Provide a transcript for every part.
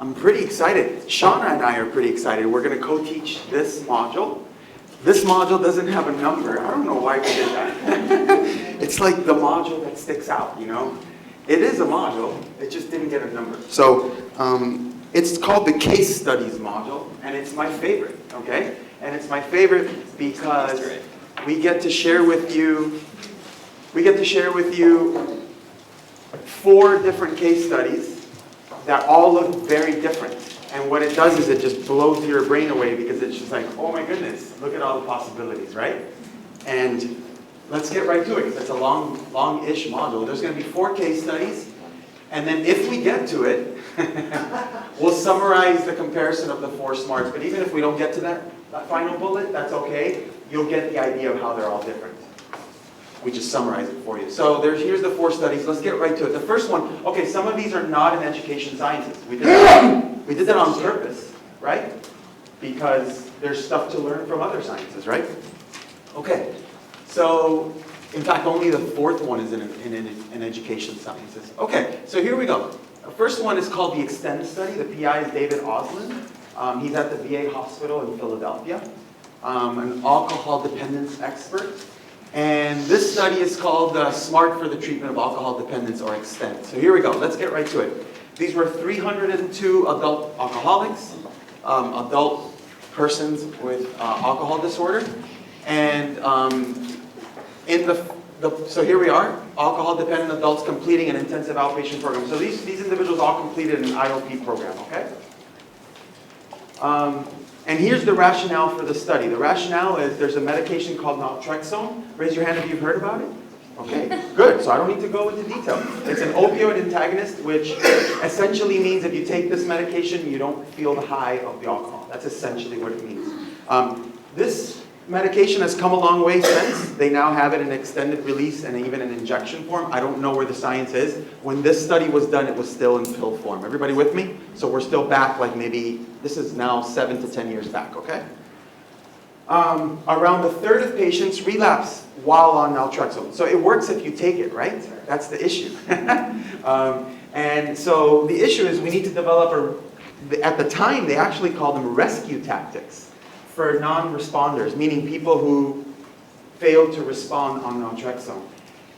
I'm pretty excited. Shauna and I are pretty excited. We're going to co-teach this module. This module doesn't have a number. I don't know why we did that. It's like the module that sticks out, you know? It is a module, it just didn't get a number. So it's called the case studies module, and it's my favorite, okay? And it's my favorite because we get to share with you 4 different case studies that all look very different. And what it does is it just blows your brain away because it's just like, oh my goodness, look at all the possibilities, right? And let's get right to it because it's a long-ish module. There's going to be 4 case studies. And then if we get to it, we'll summarize the comparison of the 4 smarts. But even if we don't get to that final bullet, that's okay. You'll get the idea of how they're all different. We just summarize it for you. So here's the 4 studies. Let's get right to it. The first one, okay, some of these are not in education sciences. We did that on purpose, right? Because there's stuff to learn from other sciences, right? Okay, so in fact, only the 4th one is in education sciences. Okay, so here we go. The first one is called the Extend study. The PI is David Osland. He's at the VA hospital in Philadelphia, an alcohol dependence expert. And this study is called Smart for the Treatment of Alcohol Dependence, or Extend. So here we go. Let's get right to it. These were 302 adult alcoholics, adult persons with alcohol disorder. And so here we are, alcohol-dependent adults completing an intensive outpatient program. So these individuals all completed an IOP program, okay? And here's the rationale for the study. The rationale is there's a medication called naltrexone. Raise your hand if you've heard about it. Okay, good. So I don't need to go into detail. It's an opioid antagonist, which essentially means if you take this medication, you don't feel the high of the alcohol. That's essentially what it means. This medication has come a long way since. They now have it in extended release and even in injection form. I don't know where the science is. When this study was done, it was still in pill form. Everybody with me? So we're still back like maybe, this is now 7 to 10 years back, okay? Around 1/3 of patients relapse while on naltrexone. So it works if you take it, right? That's the issue. And so the issue is we need to develop at the time they actually called them rescue tactics for non-responders, meaning people who failed to respond on naltrexone.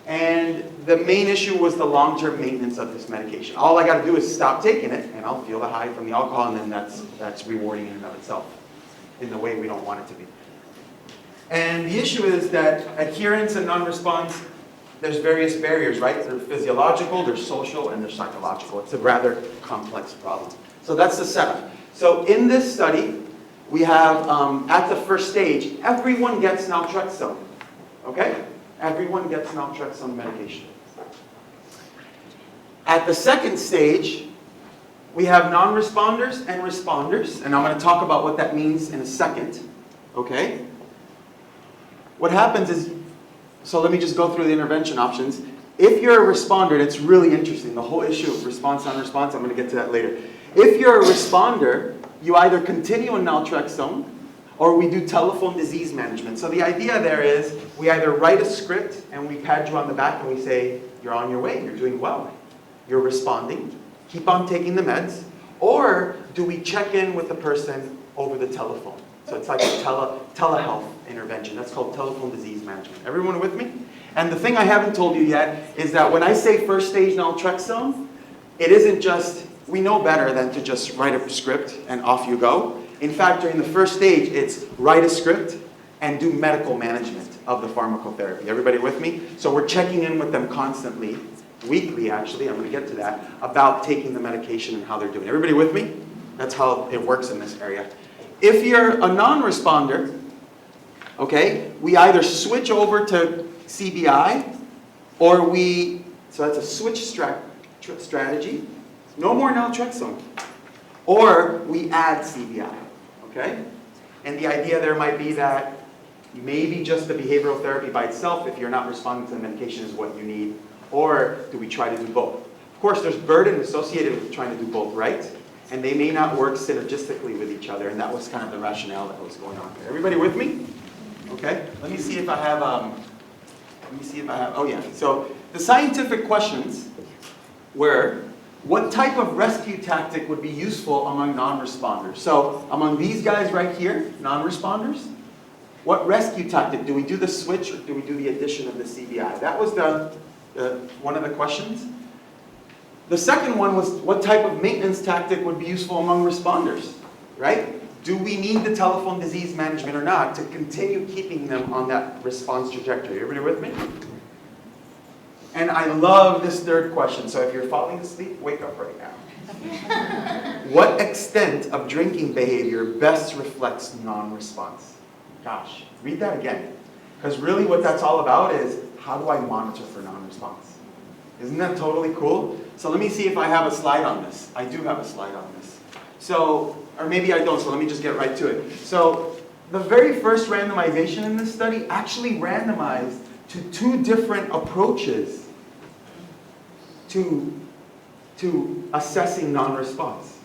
And the main issue was the long-term maintenance of this medication. All I got to do is stop taking it, and I'll feel the high from the alcohol, and then that's rewarding in and of itself, in the way we don't want it to be. And the issue is that adherence and non-response, there's various barriers, right? They're physiological, they're social, and they're psychological. It's a rather complex problem. So that's the setup. So in this study, we have, at the first stage, everyone gets naltrexone, okay? Everyone gets naltrexone medication. At the second stage, we have non-responders and responders, and I'm going to talk about what that means in a second, okay? What happens is, so let me just go through the intervention options. If you're a responder, it's really interesting, the whole issue of response, non-response, I'm going to get to that later. If you're a responder, you either continue on naltrexone, or we do telephone disease management. So the idea there is, we either write a script, and we pad you on the back, and we say, you're on your way, you're doing well, you're responding, keep on taking the meds, or do we check in with the person over the telephone? So it's like a telehealth intervention. That's called telephone disease management. Everyone with me? And the thing I haven't told you yet is that when I say first stage naltrexone, it isn't just, we know better than to just write a script and off you go. In fact, during the first stage, it's write a script and do medical management of the pharmacotherapy. Everybody with me? So we're checking in with them constantly, weekly actually, I'm going to get to that, about taking the medication and how they're doing. Everybody with me? That's how it works in this area. If you're a non-responder, okay, we either switch over to CBI, or so that's a switch strategy, no more naltrexone, or we add CBI, okay? And the idea there might be that maybe just the behavioral therapy by itself, if you're not responding to the medication, is what you need, or do we try to do both? Of course, there's burden associated with trying to do both, right? And they may not work synergistically with each other, and that was kind of the rationale that was going on here. Everybody with me? Okay, let me see if I have, oh yeah. So the scientific questions were, what type of rescue tactic would be useful among non-responders? So among these guys right here, non-responders, what rescue tactic? Do we do the switch or do we do the addition of the CBI? That was one of the questions. The second one was, what type of maintenance tactic would be useful among responders, right? Do we need the telephone disease management or not to continue keeping them on that response trajectory? Everybody with me? And I love this third question, so if you're falling asleep, wake up right now. What extent of drinking behavior best reflects non-response? Gosh, read that again. Because really what that's all about is, how do I monitor for non-response? Isn't that totally cool? So let me see if I have a slide on this. I do have a slide on this. So, or maybe I don't, so let me just get right to it. So the very first randomization in this study actually randomized to 2 different approaches to assessing non-response.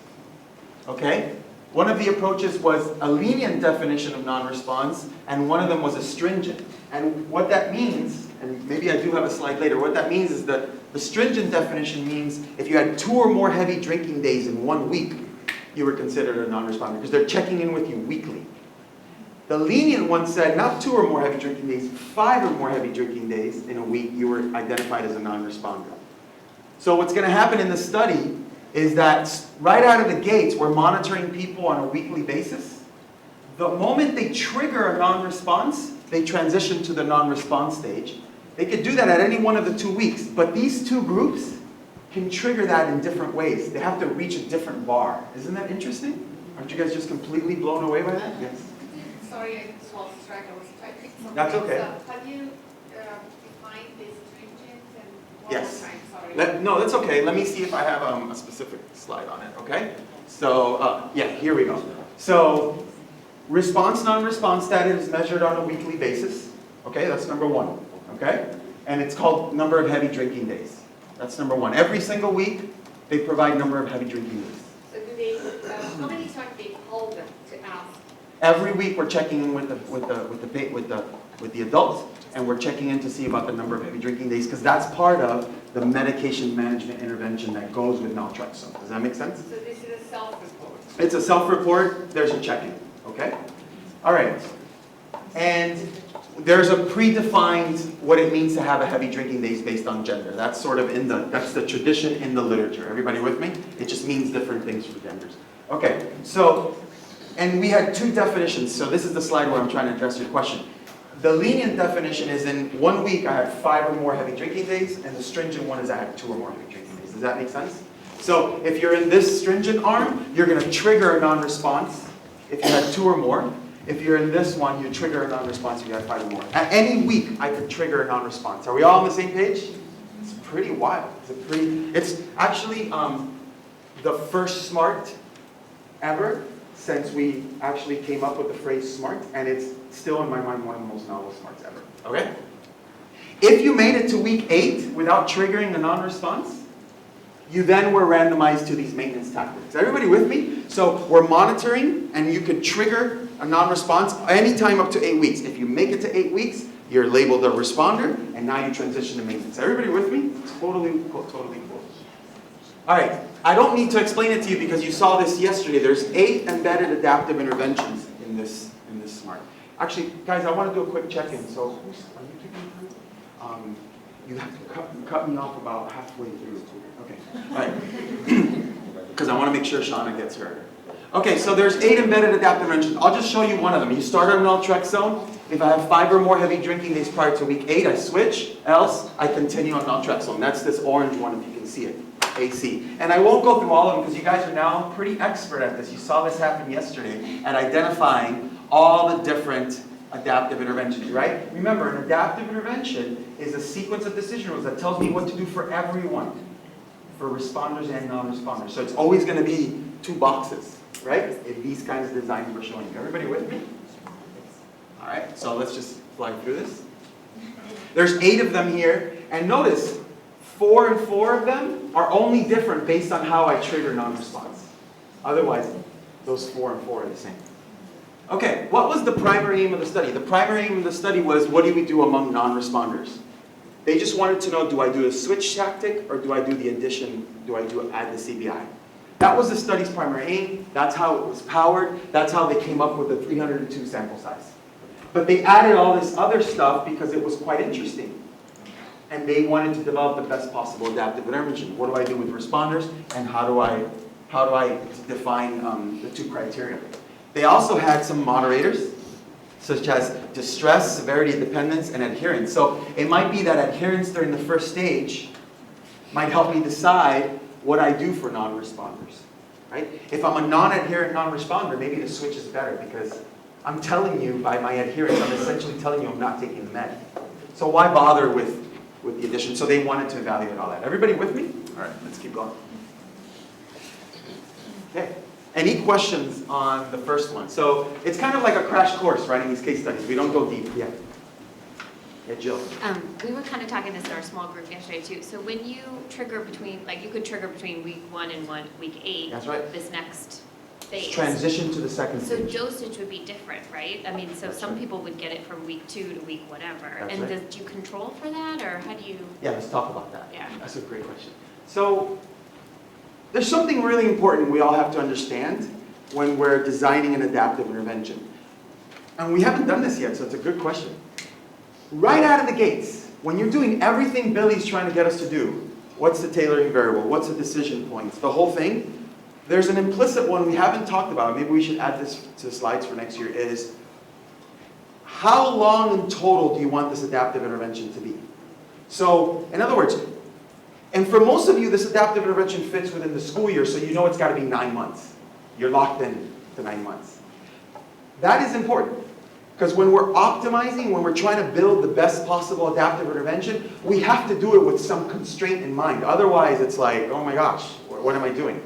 Okay? One of the approaches was a lenient definition of non-response, and one of them was a stringent. And what that means, and maybe I do have a slide later, what that means is that the stringent definition means if you had 2 or more heavy drinking days in 1 week, you were considered a non-responder, because they're checking in with you weekly. The lenient one said not 2 or more heavy drinking days, 5 or more heavy drinking days in a week, you were identified as a non-responder. So what's going to happen in the study is that right out of the gates, we're monitoring people on a weekly basis. The moment they trigger a non-response, they transition to the non-response stage. They could do that at any one of the 2 weeks, but these 2 groups can trigger that in different ways. They have to reach a different bar. Isn't that interesting? Aren't you guys just completely blown away by that? Yes? Sorry, I just lost track. I was typing something. That's okay. Have you defined this stringent and one Yes. more time? Sorry. No, that's okay. Let me see if I have a specific slide on it, okay? So, yeah, here we go. So, response, non-response status is measured on a weekly basis. Okay, that's number 1, okay? And it's called number of heavy drinking days. That's number 1. Every single week, they provide number of heavy drinking days. So do they, how many times do they call them to ask? Every week we're checking in with the adults, and we're checking in to see about the number of heavy drinking days, because that's part of the medication management intervention that goes with naltrexone. Does that make sense? So this is a self-report. It's a self-report. There's a check-in. Okay. All right. And there's a predefined what it means to have a heavy drinking days based on gender. That's sort of that's the tradition in the literature. Everybody with me? It just means different things for genders. Okay. So, and we had 2 definitions. So this is the slide where I'm trying to address your question. The lenient definition is in 1 week I had 5 or more heavy drinking days, and the stringent one is I had 2 or more heavy drinking days. Does that make sense? So if you're in this stringent arm, you're going to trigger a non-response if you had 2 or more. If you're in this one, you trigger a non-response if you have 5 or more. At any week, I could trigger a non-response. Are we all on the same page? It's pretty wild. It's actually the first SMART ever since we actually came up with the phrase SMART, and it's still in my mind one of the most novel SMARTs ever. Okay? If you made it to week 8 without triggering a non-response, you then were randomized to these maintenance tactics. Everybody with me? So we're monitoring, and you could trigger a non-response anytime up to 8 weeks. If you make it to 8 weeks, you're labeled a responder, and now you transition to maintenance. Everybody with me? Totally cool. All right. I don't need to explain it to you because you saw this yesterday. There's 8 embedded adaptive interventions in this SMART. Actually, guys, I want to do a quick check-in. So, are you kicking through? You have to cut me off about halfway through. Okay. All right. Because I want to make sure Shauna gets her. Okay, so there's 8 embedded adaptive interventions. I'll just show you one of them. You start on naltrexone. If I have 5 or more heavy drinking days prior to week 8, I switch. Else, I continue on naltrexone. That's this orange one, if you can see it. AC. And I won't go through all of them because you guys are now pretty expert at this. You saw this happen yesterday at identifying all the different adaptive interventions, right? Remember, an adaptive intervention is a sequence of decision rules that tells me what to do for everyone, for responders and non-responders. So it's always going to be 2 boxes, right? In these kinds of designs we're showing you. Everybody with me? All right, so let's just fly through this. There's 8 of them here, and notice 4 and 4 of them are only different based on how I trigger non-response. Otherwise, those 4 and 4 are the same. Okay, what was the primary aim of the study? The primary aim of the study was, what do we do among non-responders? They just wanted to know, do I do a switch tactic or do I do the addition, add the CBI? That was the study's primary aim. That's how it was powered. That's how they came up with the 302 sample size. But they added all this other stuff because it was quite interesting. And they wanted to develop the best possible adaptive intervention. What do I do with responders, and how do I define the two criteria? They also had some moderators, such as distress, severity, dependence, and adherence. So it might be that adherence during the first stage might help me decide what I do for non-responders, right? If I'm a non-adherent non-responder, maybe the switch is better because I'm telling you by my adherence, I'm essentially telling you I'm not taking the med. So why bother with the addition? So they wanted to evaluate all that. Everybody with me? All right, let's keep going. Okay. Any questions on the first one? So it's kind of like a crash course writing these case studies. We don't go deep yet. Yeah, Jill. We were kind of talking this in our small group yesterday too. So when you trigger between, like you could trigger between week 1 and week 8. That's right. This next phase. Transition to the second So stage. dosage would be different, right? I mean, so That's some right. people would get it from week 2 to week whatever. That's And right. do you control for that, or how do you? Yeah, let's talk about that. Yeah. That's a great question. So there's something really important we all have to understand when we're designing an adaptive intervention. And we haven't done this yet, so it's a good question. Right out of the gates, when you're doing everything Billy's trying to get us to do, what's the tailoring variable? What's the decision points? The whole thing, there's an implicit one we haven't talked about. Maybe we should add this to the slides for next year, is how long in total do you want this adaptive intervention to be? So, in other words, and for most of you, this adaptive intervention fits within the school year, so you know it's got to be 9 months. You're locked in to 9 months. That is important, because when we're optimizing, when we're trying to build the best possible adaptive intervention, we have to do it with some constraint in mind. Otherwise, it's like, oh my gosh, what am I doing?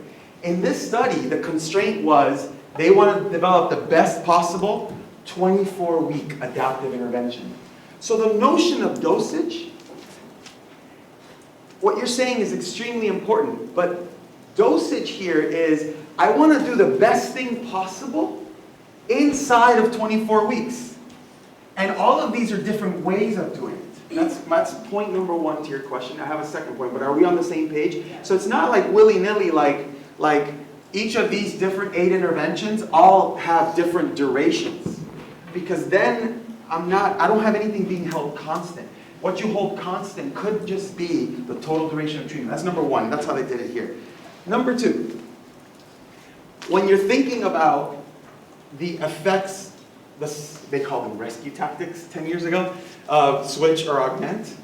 In this study, the constraint was they wanted to develop the best possible 24-week adaptive intervention. So the notion of dosage, what you're saying is extremely important, but dosage here is, I want to do the best thing possible inside of 24 weeks. And all of these are different ways of doing it. That's point number 1 to your question. I have a second point, but are we on the same page? So it's not like willy-nilly, like each of these different 8 interventions all have different durations. Because then I don't have anything being held constant. What you hold constant could just be the total duration of treatment. That's number 1. That's how they did it here. Number 2, when you're thinking about the effects, they call them rescue tactics 10 years ago, switch or augment,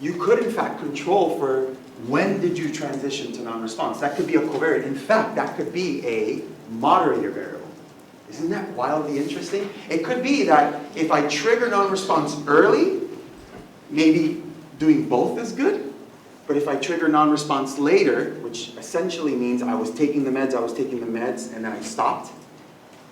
you could in fact control for when did you transition to non-response. That could be a covariate. In fact, that could be a moderator variable. Isn't that wildly interesting? It could be that if I trigger non-response early, maybe doing both is good. But if I trigger non-response later, which essentially means I was taking the meds, and then I stopped,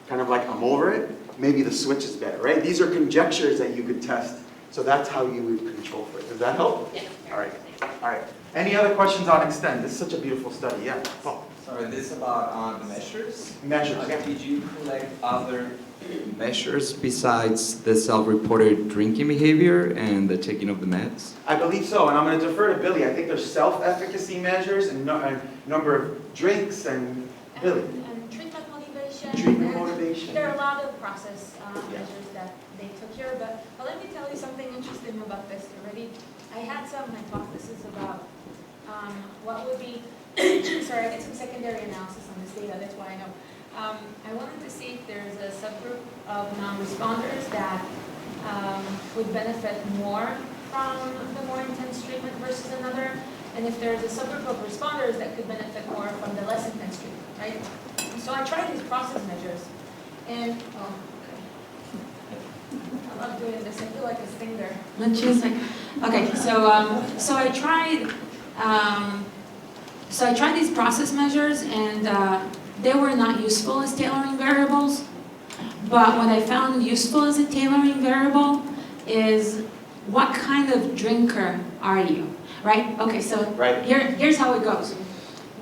kind of like I'm over it, maybe the switch is better, right? These are conjectures that you could test. So that's how you would control for it. Does that help? Yeah. All right. All right. Any other questions on Extend? This is such a beautiful study. Yeah. Paul. Sorry, this is about the measures. Measures. Yeah. Did you collect other measures besides the self-reported drinking behavior and the taking of the meds? I believe so, and I'm going to defer to Billy. I think there's self-efficacy measures and number of drinks and Billy. And treatment motivation. Treatment and motivation. There are a lot of process measures that they took here, but let me tell you something interesting about this already. I had some hypotheses about what would be, sorry, I did some secondary analysis on this data, that's why I know. I wanted to see if there's a subgroup of non-responders that would benefit more from the more intense treatment versus another, and if there's a subgroup of responders that could benefit more from the less intense treatment, right? So I tried these process measures, and, oh, okay. I love doing this, I feel like a stinger. Okay, so I tried these process measures, and they were not useful as tailoring variables, but what I found useful as a tailoring variable is what kind of drinker are you, right? Okay, so Right. here's how it goes.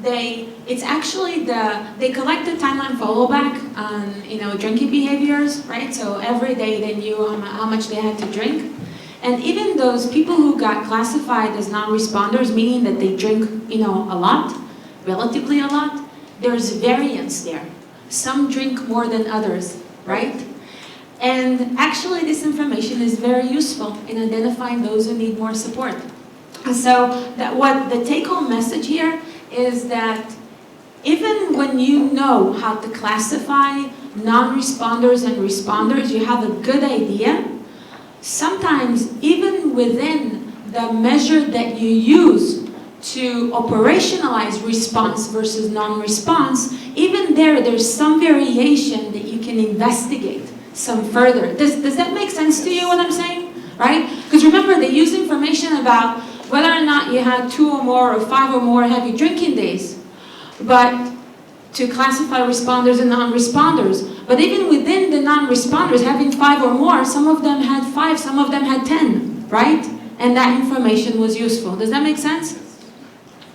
It's actually they collect the timeline follow back on drinking behaviors, right? So every day they knew how much they had to drink, And even those people who got classified as non-responders, meaning that they drink, a lot, relatively a lot, there's variance there. Some drink more than others, right? And actually this information is very useful in identifying those who need more support. And so what the take-home message here is that even when you know how to classify non-responders and responders, you have a good idea. Sometimes even within the measure that you use to operationalize response versus non-response, even there's some variation that you can investigate some further. Does that make sense to you, what I'm saying? Right? Because remember, they use information about whether or not you had 2 or more or 5 or more heavy drinking days, but to classify responders and non-responders. But even within the non-responders, having 5 or more, some of them had 5, some of them had 10, right? And that information was useful. Does that make sense?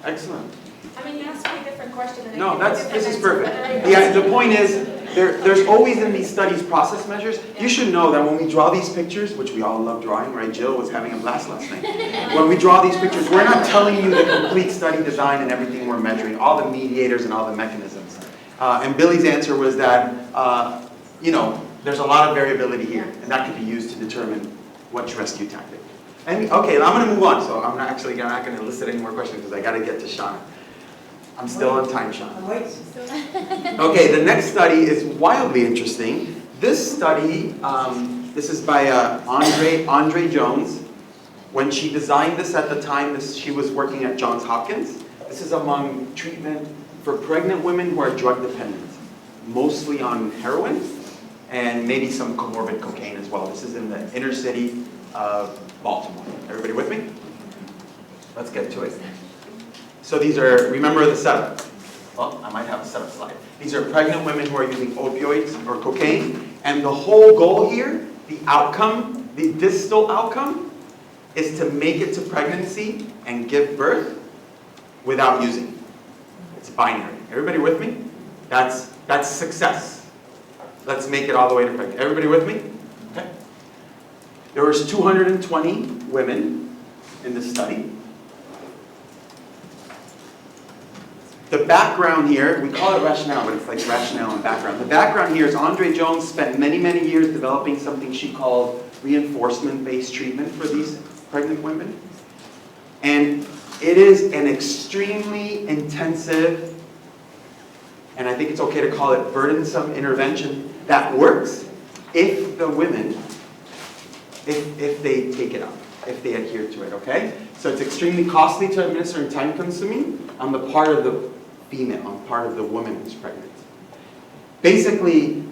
Excellent. I mean, you asked me a different question. And No, this is perfect. The point is, there's always in these studies process measures. You should know that when we draw these pictures, which we all love drawing, right? Jill was having a blast last night. When we draw these pictures, we're not telling you the complete study design and everything we're measuring, all the mediators and all the mechanisms. And Billy's answer was that, there's a lot of variability here, and that can be used to determine which rescue tactic. And okay, I'm going to move on, so I'm not going to elicit any more questions because I got to get to Shauna. I'm still on time, Shauna. Okay, the next study is wildly interesting. This study, this is by Andre Jones. When she designed this at the time, she was working at Johns Hopkins. This is among treatment for pregnant women who are drug dependent, mostly on heroin and maybe some comorbid cocaine as well. This is in the inner city of Baltimore. Everybody with me? Let's get to it. So these are, remember the setup. Well, I might have a setup slide. These are pregnant women who are using opioids or cocaine. And the whole goal here, the outcome, the distal outcome, is to make it to pregnancy and give birth without using. It's binary. Everybody with me? That's success. Let's make it all the way to pregnancy. Everybody with me? Okay. There was 220 women in this study. The background here, we call it rationale, but it's like rationale and background. The background here is Andre Jones spent many, many years developing something she called reinforcement-based treatment for these pregnant women. And it is an extremely intensive, and I think it's okay to call it burdensome intervention that works if the women, if they take it up, if they adhere to it, okay? So it's extremely costly to administer and time consuming on the part of the female, on the part of the woman who's pregnant. Basically,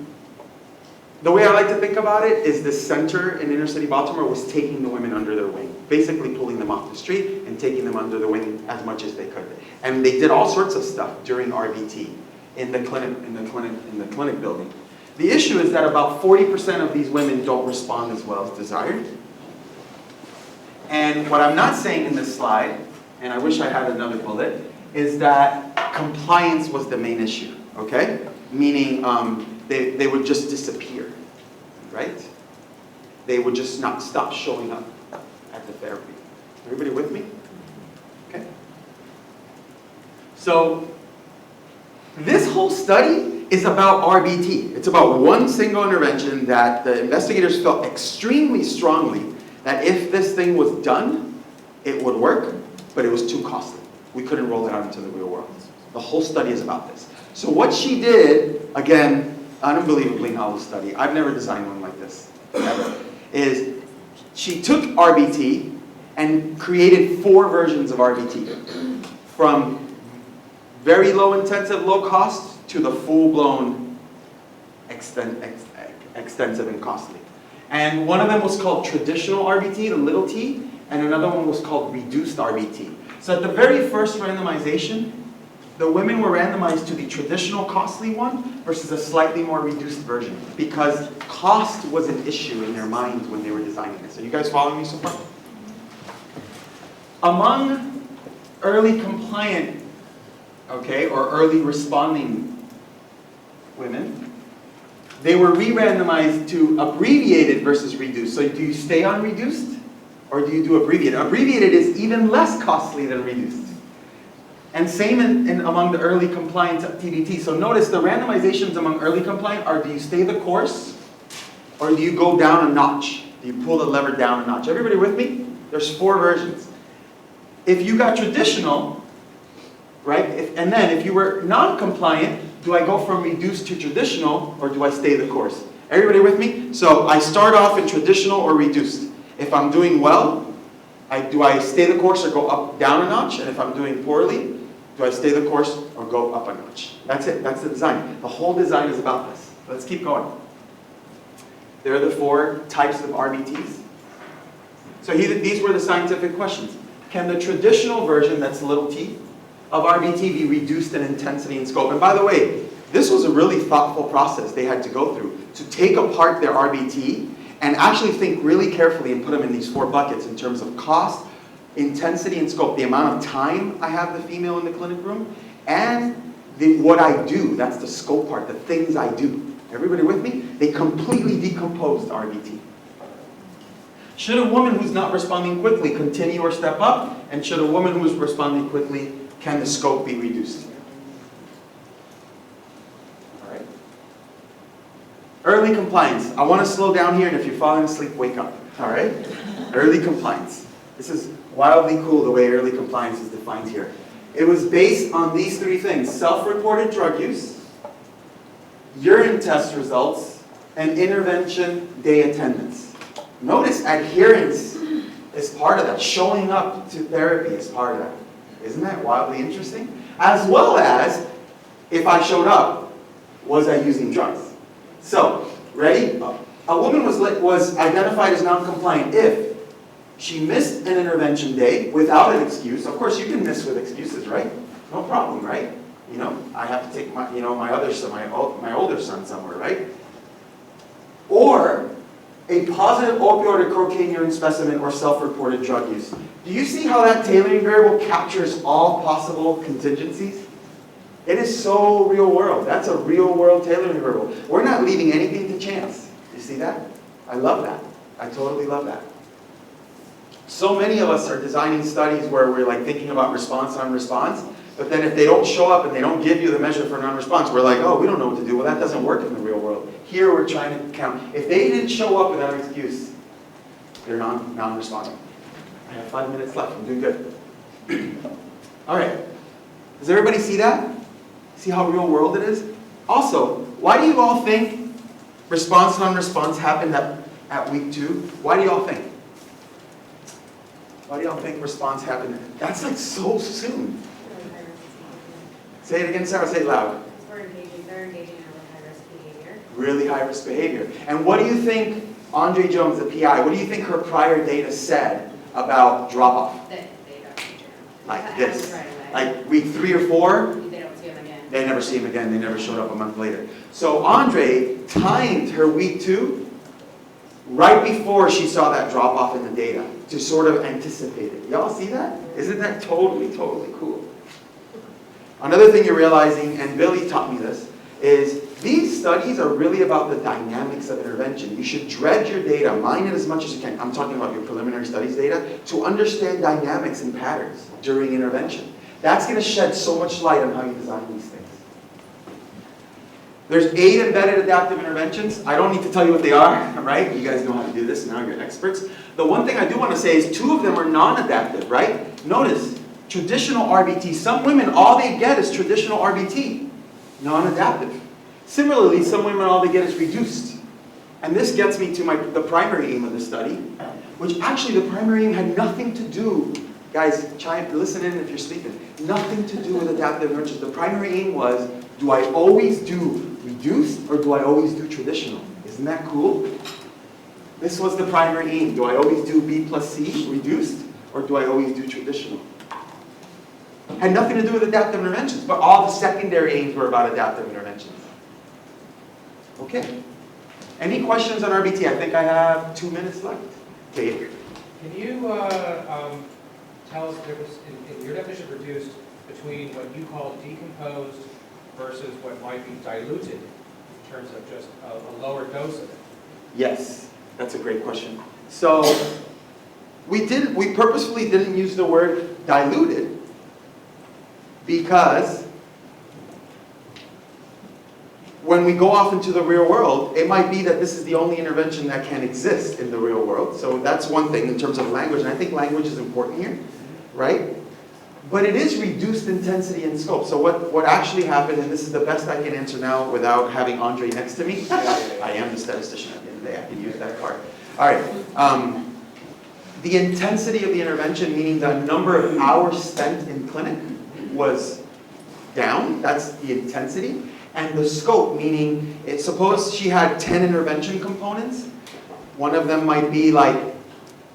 the way I like to think about it is the center in inner city Baltimore was taking the women under their wing, basically pulling them off the street and taking them under the wing as much as they could. And they did all sorts of stuff during RBT in the clinic building. The issue is that about 40% of these women don't respond as well as desired. And what I'm not saying in this slide, and I wish I had another bullet, is that compliance was the main issue, okay? Meaning they would just disappear, right? They would just not stop showing up at the therapy. Everybody with me? Okay. So this whole study is about RBT. It's about one single intervention that the investigators felt extremely strongly that if this thing was done, it would work, but it was too costly. We couldn't roll it out into the real world. The whole study is about this. So what she did, again, unbelievably novel study, I've never designed one like this, ever, is she took RBT and created 4 versions of RBT. From very low intensive, low cost, to the full-blown extensive and costly. And one of them was called traditional RBT, the little t, and another one was called reduced RBT. So at the very first randomization, the women were randomized to the traditional costly one versus a slightly more reduced version because cost was an issue in their minds when they were designing this. Are you guys following me so far? Among early compliant, okay, or early responding women, they were re-randomized to abbreviated versus reduced. So do you stay on reduced? or do you do abbreviated? Abbreviated is even less costly than reduced. And same among the early compliant TBT. So notice the randomizations among early compliant are, do you stay the course or do you go down a notch? Do you pull the lever down a notch? Everybody with me? There's 4 versions. If you got traditional, right, and then if you were non-compliant, do I go from reduced to traditional or do I stay the course? Everybody with me? So I start off in traditional or reduced. If I'm doing well, do I stay the course or go up, down a notch? And if I'm doing poorly, do I stay the course or go up a notch? That's it. That's the design. The whole design is about this. Let's keep going. There are the 4 types of RBTs. So these were the scientific questions. Can the traditional version, that's little t, of RBT be reduced in intensity and scope? And by the way, this was a really thoughtful process they had to go through to take apart their RBT and actually think really carefully and put them in these 4 buckets in terms of cost, intensity, and scope. The amount of time I have the female in the clinic room, and what I do. That's the scope part, the things I do. Everybody with me? They completely decomposed RBT. Should a woman who's not responding quickly continue or step up? And should a woman who's responding quickly, can the scope be reduced? All right. Early compliance. I want to slow down here, and if you're falling asleep, wake up. All right? Early compliance. This is wildly cool the way early compliance is defined here. It was based on these 3 things: self-reported drug use, urine test results, and intervention day attendance. Notice adherence is part of that. Showing up to therapy is part of that. Isn't that wildly interesting? As well as, if I showed up, was I using drugs? So, ready? A woman was identified as non-compliant if she missed an intervention day without an excuse. Of course, you can miss with excuses, right? No problem, right? You know, I have to take my, my other son, my older son somewhere, right? Or a positive opioid or cocaine urine specimen or self-reported drug use. Do you see how that tailoring variable captures all possible contingencies? It is so real world. That's a real world tailoring variable. We're not leaving anything to chance. You see that? I love that. I totally love that. So many of us are designing studies where we're like thinking about response on response, but then if they don't show up and they don't give you the measure for non-response, we're like, oh, we don't know what to do. Well, that doesn't work in the real world. Here we're trying to count. If they didn't show up without an excuse, they're non-responding. I have 5 minutes left. I'm doing good. All right. Does everybody see that? See how real world it is? Also, why do you all think response non-response happened at week 2? Why do you all think? Why do y'all think response happened? That's like so soon. Say it again, Sarah. Say it loud. They're engaging in really high-risk behavior. Really high-risk behavior. And what do you think Andre Jones, the PI, what do you think her prior data said about drop-off? That they don't teach Like this. Like week 3 or 4? They don't see them again. They never see him again. They never showed up a month later. So Andre timed her week 2 right before she saw that drop-off in the data to sort of anticipate it. Y'all see that? Isn't that totally, totally cool? Another thing you're realizing, and Billy taught me this, is these studies are really about the dynamics of intervention. You should dredge your data, mine it as much as you can. I'm talking about your preliminary studies data, to understand dynamics and patterns during intervention. That's going to shed so much light on how you design these things. There's 8 embedded adaptive interventions. I don't need to tell you what they are, right? You guys know how to do this, now you're experts. The one thing I do want to say is 2 of them are non-adaptive, right? Notice, traditional RBT. Some women, all they get is traditional RBT, non-adaptive. Similarly, some women, all they get is reduced. And this gets me to the primary aim of the study, which actually the primary aim had nothing to do, guys, listen in if you're sleeping, nothing to do with adaptive interventions. The primary aim was, do I always do reduced or do I always do traditional? Isn't that cool? This was the primary aim. Do I always do B plus C, reduced, or do I always do traditional? Had nothing to do with adaptive interventions, but all the secondary aims were about adaptive interventions. Okay. Any questions on RBT? I think I have 2 minutes left. Dave. Can you tell us the difference in your definition of reduced between what you call decomposed versus what might be diluted in terms of just a lower dose of it? Yes, that's a great question. So, we purposefully didn't use the word diluted because when we go off into the real world, it might be that this is the only intervention that can exist in the real world. So that's one thing in terms of language, and I think language is important here, right? But it is reduced intensity and scope. So what actually happened, and this is the best I can answer now without having Andre next to me. I am the statistician at the end of the day, I can use that card. All right. The intensity of the intervention, meaning the number of hours spent in clinic, was down. That's the intensity. And the scope, meaning, suppose she had 10 intervention components. One of them might be like,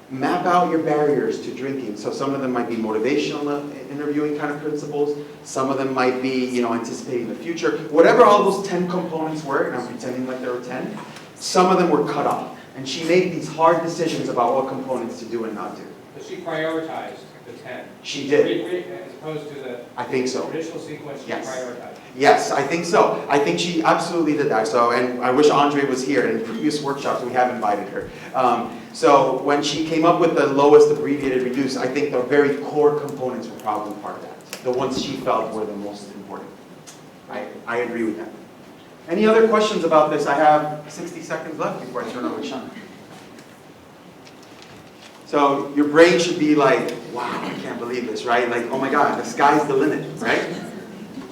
map out your barriers to drinking. So some of them might be motivational interviewing kind of principles. Some of them might be, anticipating the future. Whatever all those 10 components were, and I'm pretending like there were 10, some of them were cut off. And she made these hard decisions about what components to do and not do. But she prioritized the 10. She did. As opposed to the I think so. traditional sequence, she Yes. prioritized. Yes, I think so. I think she absolutely did that. So, and I wish Andre was here. In previous workshops, we have invited her. So when she came up with the lowest abbreviated reduce, I think the very core components were probably part of that. The ones she felt were the most important. I agree with that. Any other questions about this? I have 60 seconds left before I turn over to Sean. So your brain should be like, wow, I can't believe this, right? Like, oh my God, the sky's the limit, right?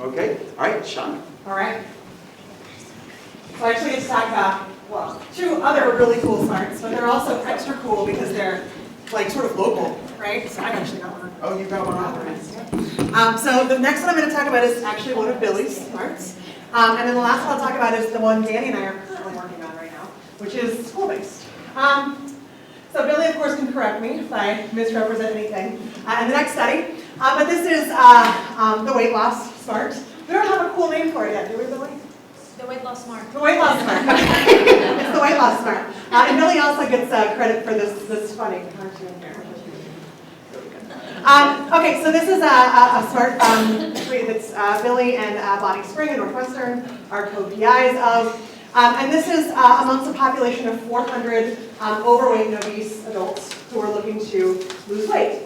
Okay, all right, Sean. All right. So I actually get to talk about, well, two other really cool smarts, but they're also extra cool because they're like sort of local, right? So I've actually got one. Oh, you got one authorized. So the next one I'm going to talk about is actually one of Billy's smarts. And then the last one I'll talk about is the one Danny and I are currently working on right now, which is school-based. So Billy, of course, can correct me if I misrepresent anything in the next study. But this is the weight loss smart. We don't have a cool name for it yet, do we, Billy? The weight loss smart. The weight loss smart. It's the weight loss smart. And Billy also gets credit for this funny cartoon here. Okay, so this is a smart that's Billy and Bonnie Spring at Northwestern are co-PIs of. And this is amongst a population of 400 overweight and obese adults who are looking to lose weight.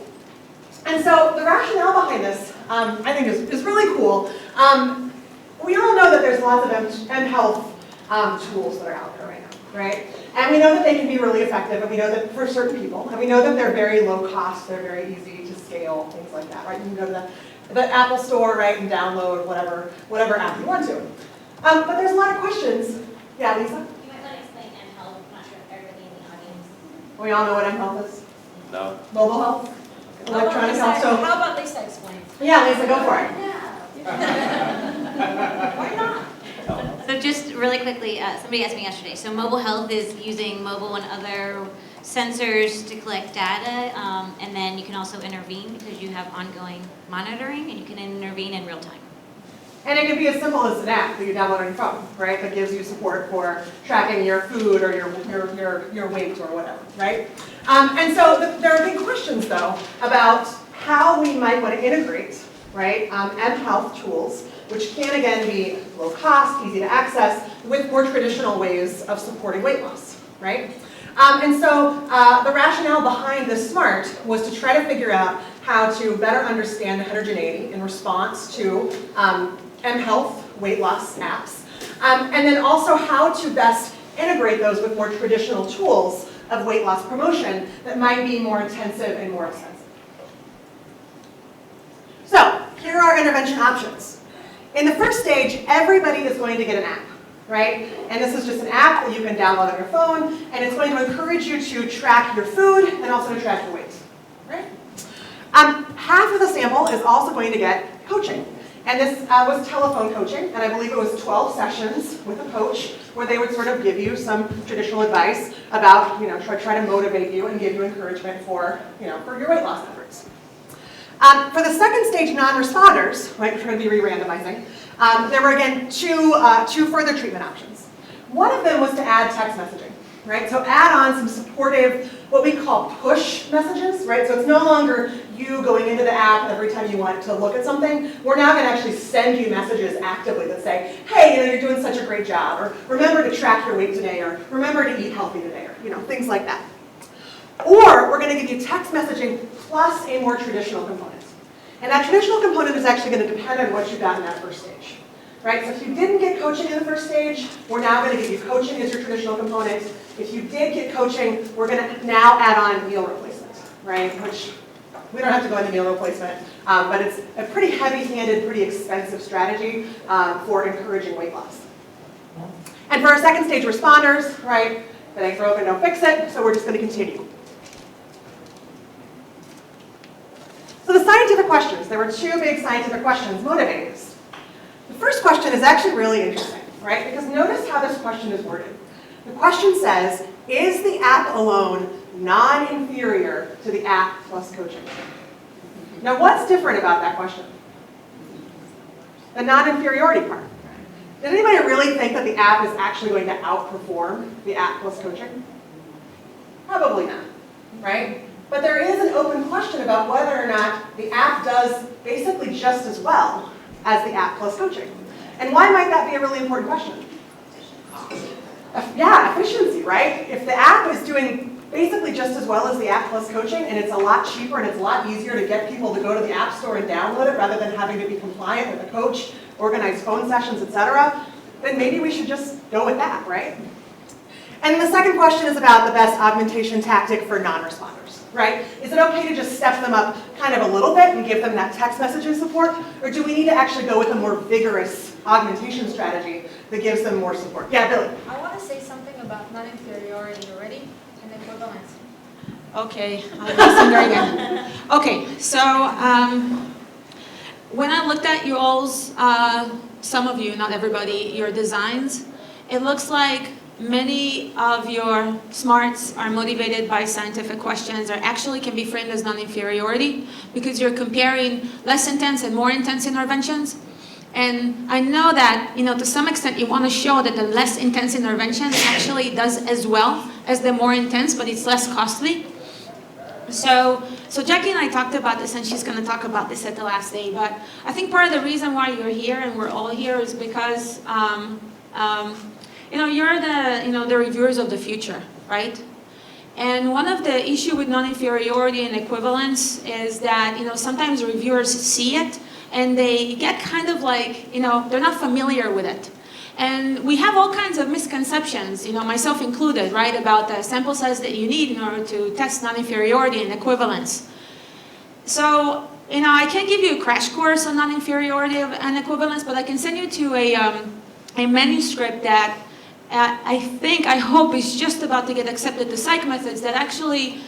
And so the rationale behind this, I think, is really cool. We all know that there's lots of M-Health tools that are out there right now, right? And we know that they can be really effective, and we know that for certain people, and we know that they're very low cost, they're very easy to scale, things like that, right? You can go to the Apple Store, right, and download whatever app you want to. But there's a lot of questions. Yeah, Lisa? You might want to explain M-Health. I'm not sure if everybody in the audience. We all know what M-Health is? No. Mobile health? Electronic health? So, How about Lisa explains? yeah, Lisa, go for it. Why not? So just really quickly, somebody asked me yesterday. So mobile health is using mobile and other sensors to collect data, and then you can also intervene because you have ongoing monitoring, and you can intervene in real time. And it can be as simple as an app that you download on your phone, right? That gives you support for tracking your food or your weight or whatever, right? And so there are big questions, though, about how we might want to integrate, right, M-Health tools, which can, again, be low cost, easy to access, with more traditional ways of supporting weight loss, right? And so the rationale behind this SMART was to try to figure out how to better understand the heterogeneity in response to M-Health weight loss apps, and then also how to best integrate those with more traditional tools of weight loss promotion that might be more intensive and more expensive. So here are our intervention options. In the first stage, everybody is going to get an app, right? And this is just an app that you can download on your phone, and it's going to encourage you to track your food and also to track your weight, right? Half of the sample is also going to get coaching. And this was telephone coaching, and I believe it was 12 sessions with a coach where they would sort of give you some traditional advice about, try to motivate you and give you encouragement for your weight loss efforts. For the second stage non-responders, right, which we're going to be re-randomizing, there were again two further treatment options. One of them was to add text messaging, right? So add on some supportive, what we call push messages, right? So it's no longer you going into the app every time you want to look at something. We're now going to actually send you messages actively that say, hey, you're doing such a great job, or remember to track your weight today, or remember to eat healthy today, or things like that. Or we're going to give you text messaging plus a more traditional component. And that traditional component is actually going to depend on what you got in that first stage. Right? So if you didn't get coaching in the first stage, we're now going to give you coaching as your traditional component. If you did get coaching, we're going to now add on meal replacement, right? Which we don't have to go into meal replacement, but it's a pretty heavy-handed, pretty expensive strategy for encouraging weight loss. And for our second stage responders, right? If it ain't broken, don't fix it. So we're just going to continue. So the scientific questions, there were two big scientific questions motivating this. The first question is actually really interesting, right? Because notice how this question is worded. The question says, is the app alone non-inferior to the app plus coaching? Now what's different about that question? The non-inferiority part. Did anybody really think that the app is actually going to outperform the app plus coaching? Probably not, right? But there is an open question about whether or not the app does basically just as well as the app plus coaching. And why might that be a really important question? Yeah, efficiency, right? If the app is doing basically just as well as the app plus coaching, and it's a lot cheaper and it's a lot easier to get people to go to the app store and download it rather than having to be compliant with a coach, organize phone sessions, etc., then maybe we should just go with that, right? And the second question is about the best augmentation tactic for non-responders, right? Is it okay to just step them up kind of a little bit and give them that text messaging support? Or do we need to actually go with a more vigorous augmentation strategy that gives them more support? Yeah, Billy. I want to say something about non-inferiority already and equivalence. Okay, I'm listening again. Okay, so when I looked at you all's, some of you, not everybody, your designs, it looks like many of your smarts are motivated by scientific questions or actually can be framed as non-inferiority because you're comparing less intense and more intense interventions. And I know that, to some extent you want to show that the less intense intervention actually does as well as the more intense, but it's less costly. So Jackie and I talked about this, and she's going to talk about this at the last day, but I think part of the reason why you're here and we're all here is because you're the reviewers of the future, right? And one of the issue with non-inferiority and equivalence is that, sometimes reviewers see it and they get kind of like, they're not familiar with it. And we have all kinds of misconceptions, myself included, right, about the sample size that you need in order to test non-inferiority and equivalence. So, I can't give you a crash course on non-inferiority and equivalence, but I can send you to a manuscript that I hope is just about to get accepted to psych methods that actually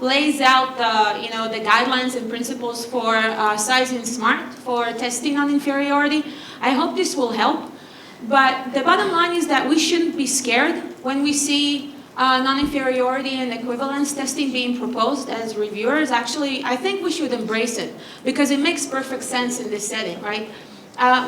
lays out the guidelines and principles for sizing SMART for testing non-inferiority. I hope this will help. But the bottom line is that we shouldn't be scared when we see non-inferiority and equivalence testing being proposed as reviewers. Actually, I think we should embrace it because it makes perfect sense in this setting, right?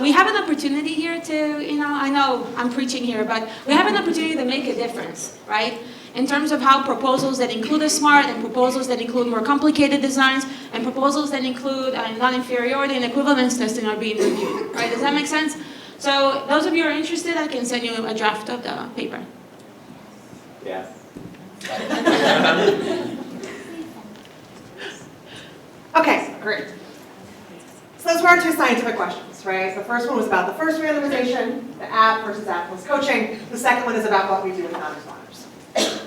We have an opportunity here to, I know I'm preaching here, but we have an opportunity to make a difference, right? In terms of how proposals that include a SMART and proposals that include more complicated designs and proposals that include non-inferiority and equivalence testing are being reviewed, right? Does that make sense? So those of you who are interested, I can send you a draft of the paper. Yes. Okay, great. So those were our two scientific questions, right? The first one was about the first randomization, the app versus app plus coaching. The second one is about what we do with non-responders.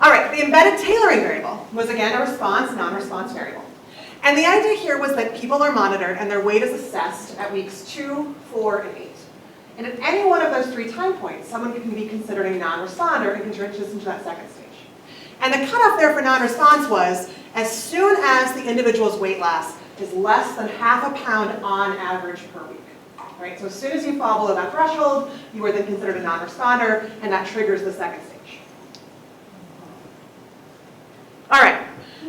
All right, the embedded tailoring variable was again a response, non-response variable. And the idea here was that people are monitored and their weight is assessed at weeks 2, 4, and 8. And at any one of those 3 time points, someone can be considered a non-responder and can transition to that second stage. And the cutoff there for non-response was as soon as the individual's weight loss is less than ½ a pound on average per week. Right? So as soon as you fall below that threshold, you are then considered a non-responder, and that triggers the second stage. All right,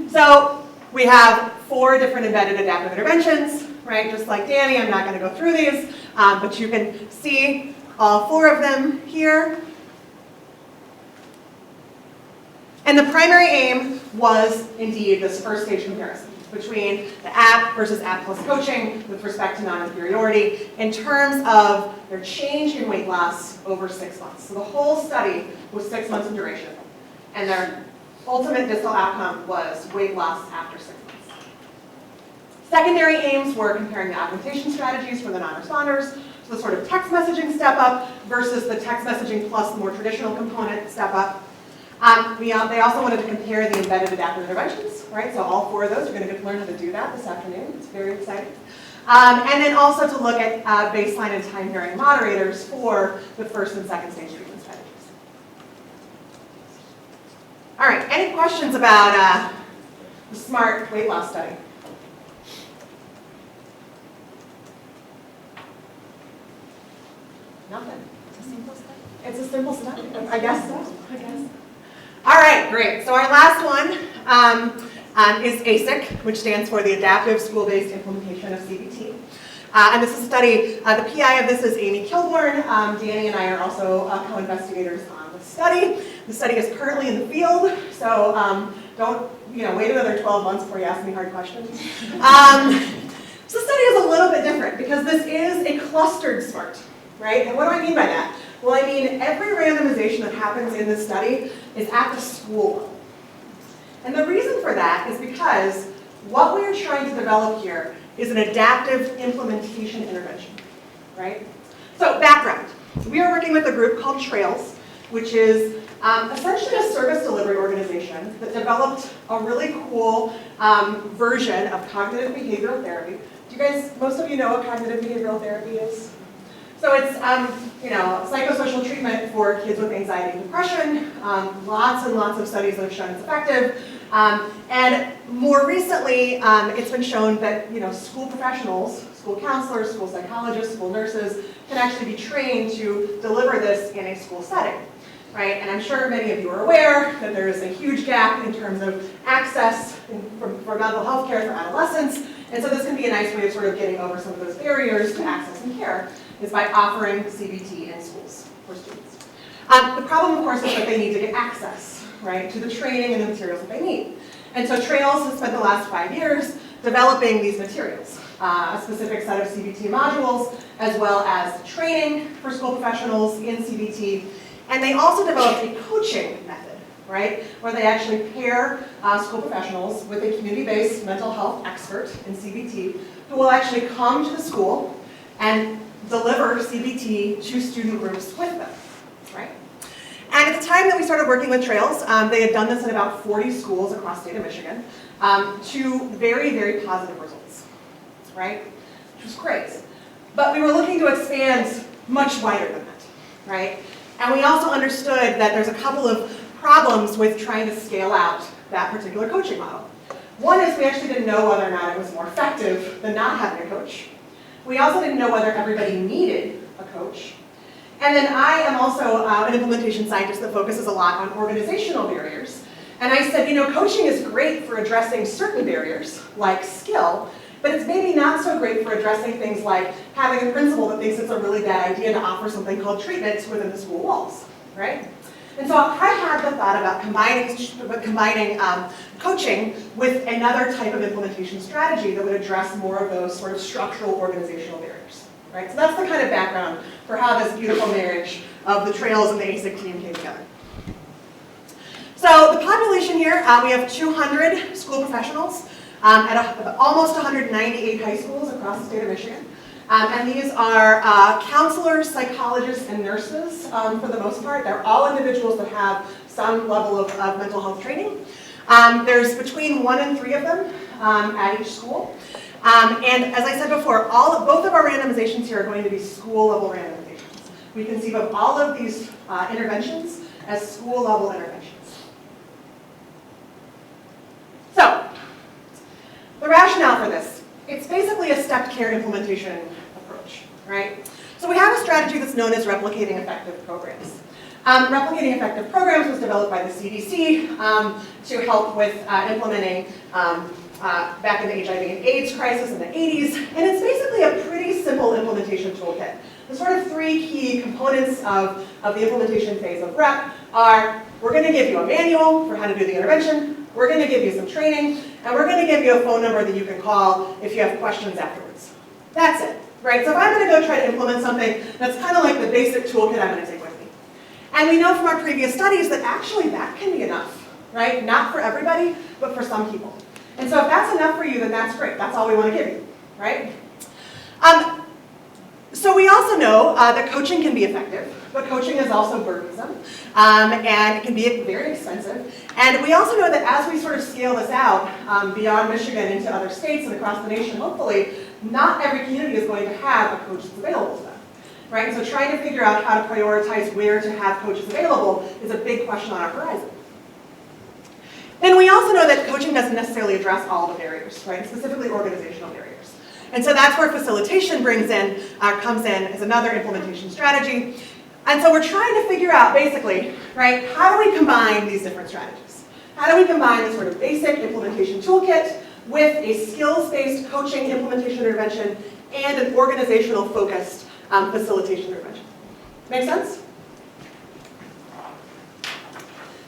so we have 4 different embedded adaptive interventions, right? Just like Danny, I'm not going to go through these, but you can see all 4 of them here. And the primary aim was indeed this first stage comparison between the app versus app plus coaching with respect to non-inferiority in terms of their change in weight loss over 6 months. So the whole study was 6 months in duration. And their ultimate distal outcome was weight loss after 6 months. Secondary aims were comparing the augmentation strategies for the non-responders, so the sort of text messaging step up versus the text messaging plus the more traditional component step up. They also wanted to compare the embedded adaptive interventions, right? So all 4 of those, you're going to get to learn how to do that this afternoon. It's very exciting. And then also to look at baseline and time varying moderators for the first and second stage treatment strategies. All right, any questions about the SMART weight loss study? Nothing. It's a simple study. It's a simple study. I guess so. I guess. All right, great. So our last one is ASIC, which stands for the Adaptive School-Based Implementation of CBT. And this is a study, the PI of this is Amy Kilborn. Danny and I are also co-investigators on the study. The study is currently in the field, so don't wait another 12 months before you ask me hard questions. So the study is a little bit different because this is a clustered SMART, right? And what do I mean by that? Well, I mean every randomization that happens in this study is at the school level. And the reason for that is because what we are trying to develop here is an adaptive implementation intervention, right? So background, we are working with a group called TRAILS, which is essentially a service delivery organization that developed a really cool version of cognitive behavioral therapy. Do you guys, most of you know what cognitive behavioral therapy is? So it's psychosocial treatment for kids with anxiety and depression. Lots and lots of studies that have shown it's effective. And more recently, it's been shown that school professionals, school counselors, school psychologists, school nurses can actually be trained to deliver this in a school setting, right? And I'm sure many of you are aware that there is a huge gap in terms of access for mental health care for adolescents. And so this can be a nice way of sort of getting over some of those barriers to access and care, is by offering CBT in schools for students. The problem, of course, is that they need to get access, right, to the training and the materials that they need. And so TRAILS has spent the last 5 years developing these materials, a specific set of CBT modules, as well as training for school professionals in CBT. And they also developed a coaching method, right, where they actually pair school professionals with a community-based mental health expert in CBT who will actually come to the school and deliver CBT to student groups with them, right? And at the time that we started working with TRAILS, they had done this in about 40 schools across the state of Michigan to very, very positive results, right? Which was great. But we were looking to expand much wider than that, right? And we also understood that there's a couple of problems with trying to scale out that particular coaching model. One is we actually didn't know whether or not it was more effective than not having a coach. We also didn't know whether everybody needed a coach. And then I am also an implementation scientist that focuses a lot on organizational barriers. And I said, coaching is great for addressing certain barriers, like skill, but it's maybe not so great for addressing things like having a principal that thinks it's a really bad idea to offer something called treatment within the school walls, right? And so I had the thought about combining coaching with another type of implementation strategy that would address more of those sort of structural organizational barriers, right? So that's the kind of background for how this beautiful marriage of the TRAILS and the ASIC team came together. So the population here, we have 200 school professionals at almost 198 high schools across the state of Michigan. And these are counselors, psychologists, and nurses for the most part. They're all individuals that have some level of mental health training. There's between 1 and 3 of them at each school. And as I said before, both of our randomizations here are going to be school-level randomizations. We conceive of all of these interventions as school-level interventions. So, the rationale for this. It's basically a stepped care implementation approach, right? So we have a strategy that's known as replicating effective programs. Replicating effective programs was developed by the CDC to help with implementing back in the HIV and AIDS crisis in the 80s. And it's basically a pretty simple implementation toolkit. The sort of 3 key components of the implementation phase of REP are, we're going to give you a manual for how to do the intervention, we're going to give you some training, and we're going to give you a phone number that you can call if you have questions afterwards. That's it, right? So if I'm going to go try to implement something, that's kind of like the basic toolkit I'm going to take with me. And we know from our previous studies that actually that can be enough right? Not for everybody, but for some people. And so if that's enough for you, then that's great. That's all we want to give you, right? So we also know that coaching can be effective, but coaching is also burdensome, and it can be very expensive. And we also know that as we sort of scale this out beyond Michigan into other states and across the nation, hopefully, not every community is going to have a coach that's available to them, right? So trying to figure out how to prioritize where to have coaches available is a big question on our horizon. Then we also know that coaching doesn't necessarily address all the barriers, right? Specifically organizational barriers. And so that's where facilitation comes in as another implementation strategy. And so we're trying to figure out basically, right, how do we combine these different strategies? How do we combine this sort of basic implementation toolkit with a skills-based coaching implementation intervention and an organizational focused facilitation intervention? Make sense?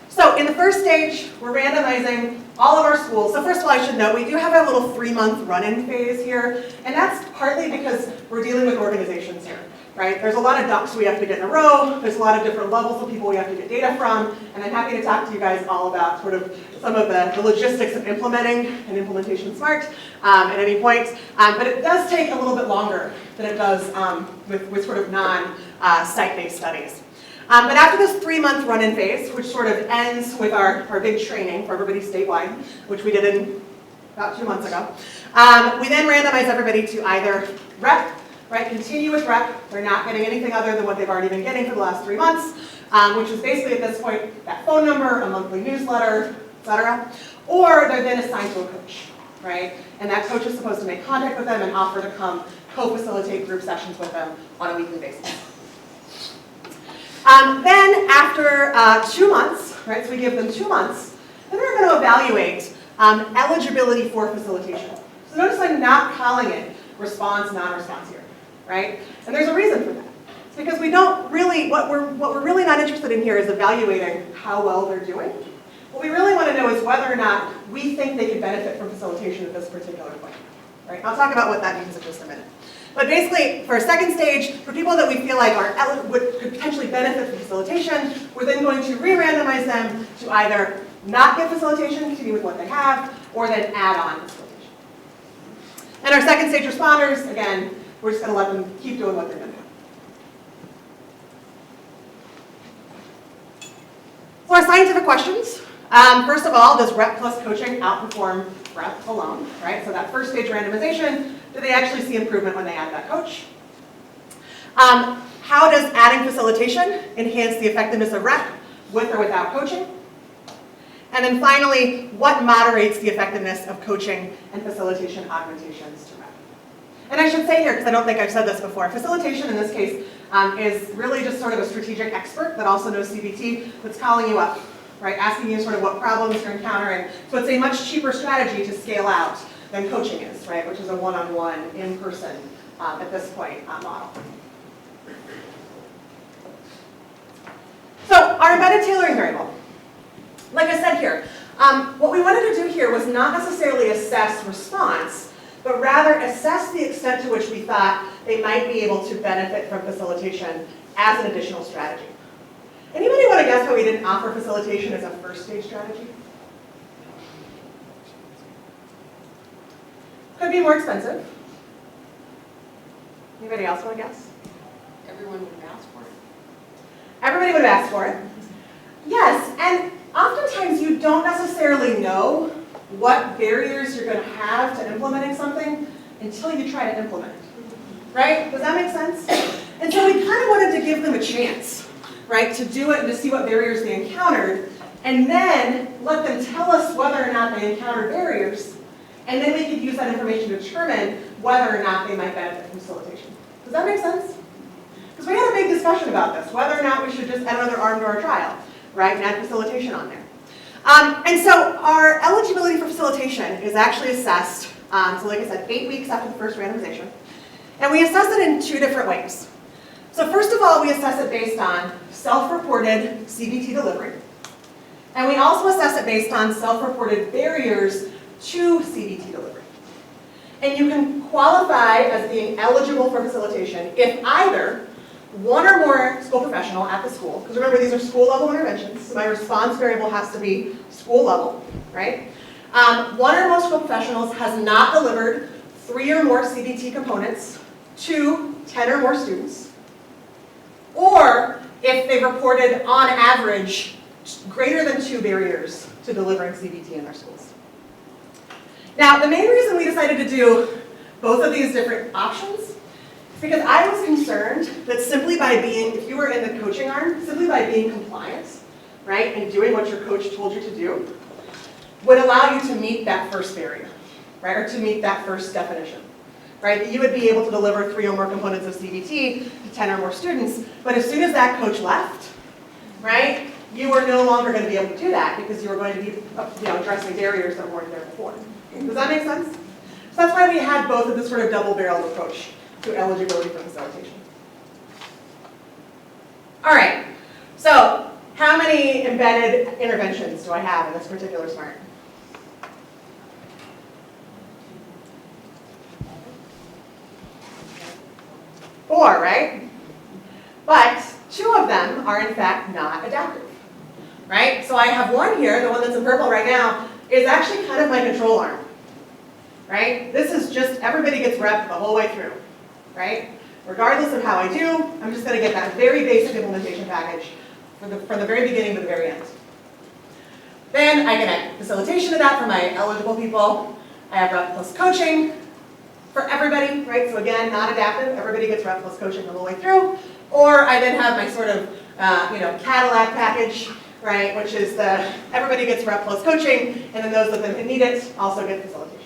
So in the first stage, we're randomizing all of our schools. So first of all, I should note, we do have a little 3-month run-in phase here, and that's partly because we're dealing with organizations here, right? There's a lot of ducks we have to get in a row, there's a lot of different levels of people we have to get data from, and I'm happy to talk to you guys all about sort of some of the logistics of implementing and implementation smart at any point. But it does take a little bit longer than it does with sort of non-site-based studies. But after this 3-month run-in phase, which sort of ends with our big training for everybody statewide, which we did about 2 months ago, we then randomize everybody to either rep, right, continue with rep, they're not getting anything other than what they've already been getting for the last 3 months, which is basically at this point that phone number, a monthly newsletter, etc. Or they're then assigned to a coach, right? And that coach is supposed to make contact with them and offer to come co-facilitate group sessions with them on a weekly basis. Then after 2 months, right, so we give them 2 months, then we're going to evaluate eligibility for facilitation. So notice I'm not calling it response, non-response here, right? And there's a reason for that. It's because we don't really, what we're really not interested in here is evaluating how well they're doing. What we really want to know is whether or not we think they could benefit from facilitation at this particular point, right? I'll talk about what that means in just a minute. But basically, for a second stage, for people that we feel like could potentially benefit from facilitation, we're then going to re-randomize them to either not get facilitation, continue with what they have, or then add on facilitation. And our second stage responders, again, we're just going to let them keep doing what they're doing. So our scientific questions. First of all, does rep plus coaching outperform rep alone, right? So that first stage randomization, do they actually see improvement when they add that coach? How does adding facilitation enhance the effectiveness of rep with or without coaching? And then finally, what moderates the effectiveness of coaching and facilitation augmentations to rep? And I should say here, because I don't think I've said this before, facilitation in this case is really just sort of a strategic expert that also knows CBT that's calling you up, right? Asking you sort of what problems you're encountering. So it's a much cheaper strategy to scale out than coaching is, right? Which is a one-on-one, in-person, at this point, model. So our embedded tailoring variable. Like I said here, what we wanted to do here was not necessarily assess response, but rather assess the extent to which we thought they might be able to benefit from facilitation as an additional strategy. Anybody want to guess why we didn't offer facilitation as a first stage strategy? Could be more expensive. Anybody else want to guess? Everyone would have asked for it. Everybody would have asked for it. Yes, and oftentimes you don't necessarily know what barriers you're going to have to implementing something until you try to implement it. Right? Does that make sense? And so we kind of wanted to give them a chance, right, to do it and to see what barriers they encountered, and then let them tell us whether or not they encountered barriers, and then we could use that information to determine whether or not they might benefit from facilitation. Does that make sense? Because we had a big discussion about this, whether or not we should just add another arm to our trial, right, and add facilitation on there. And so our eligibility for facilitation is actually assessed, so like I said, 8 weeks after the first randomization. And we assess it in 2 different ways. So first of all, we assess it based on self-reported CBT delivery. And we also assess it based on self-reported barriers to CBT delivery. And you can qualify as being eligible for facilitation if either one or more school professional at the school, because remember these are school level interventions, so my response variable has to be school level, right? One or more school professionals has not delivered 3 or more CBT components to 10 or more students, or if they reported on average greater than 2 barriers to delivering CBT in their schools. Now, the main reason we decided to do both of these different options is because I was concerned that simply by being, if you were in the coaching arm, simply by being compliant, right, and doing what your coach told you to do, would allow you to meet that first barrier, right, or to meet that first definition, right, that you would be able to deliver 3 or more components of CBT to 10 or more students, but as soon as that coach left, right, you were no longer going to be able to do that because you were going to be addressing barriers that weren't there before. Does that make sense? So that's why we had both of this sort of double-barreled approach to eligibility for facilitation. All right, so how many embedded interventions do I have in this particular SMART? 4, right? But 2 of them are in fact not adaptive, right? So I have one here, the one that's in purple right now, is actually kind of my control arm, right? This is just, everybody gets rep the whole way through, right? Regardless of how I do, I'm just going to get that very basic implementation package from the very beginning to the very end. Then I get a facilitation of that for my eligible people. I have rep plus coaching for everybody, right? So again, not adaptive, everybody gets rep plus coaching the whole way through. Or I then have my sort of, Cadillac package, right? Which is the, everybody gets rep plus coaching, and then those that need it also get facilitation.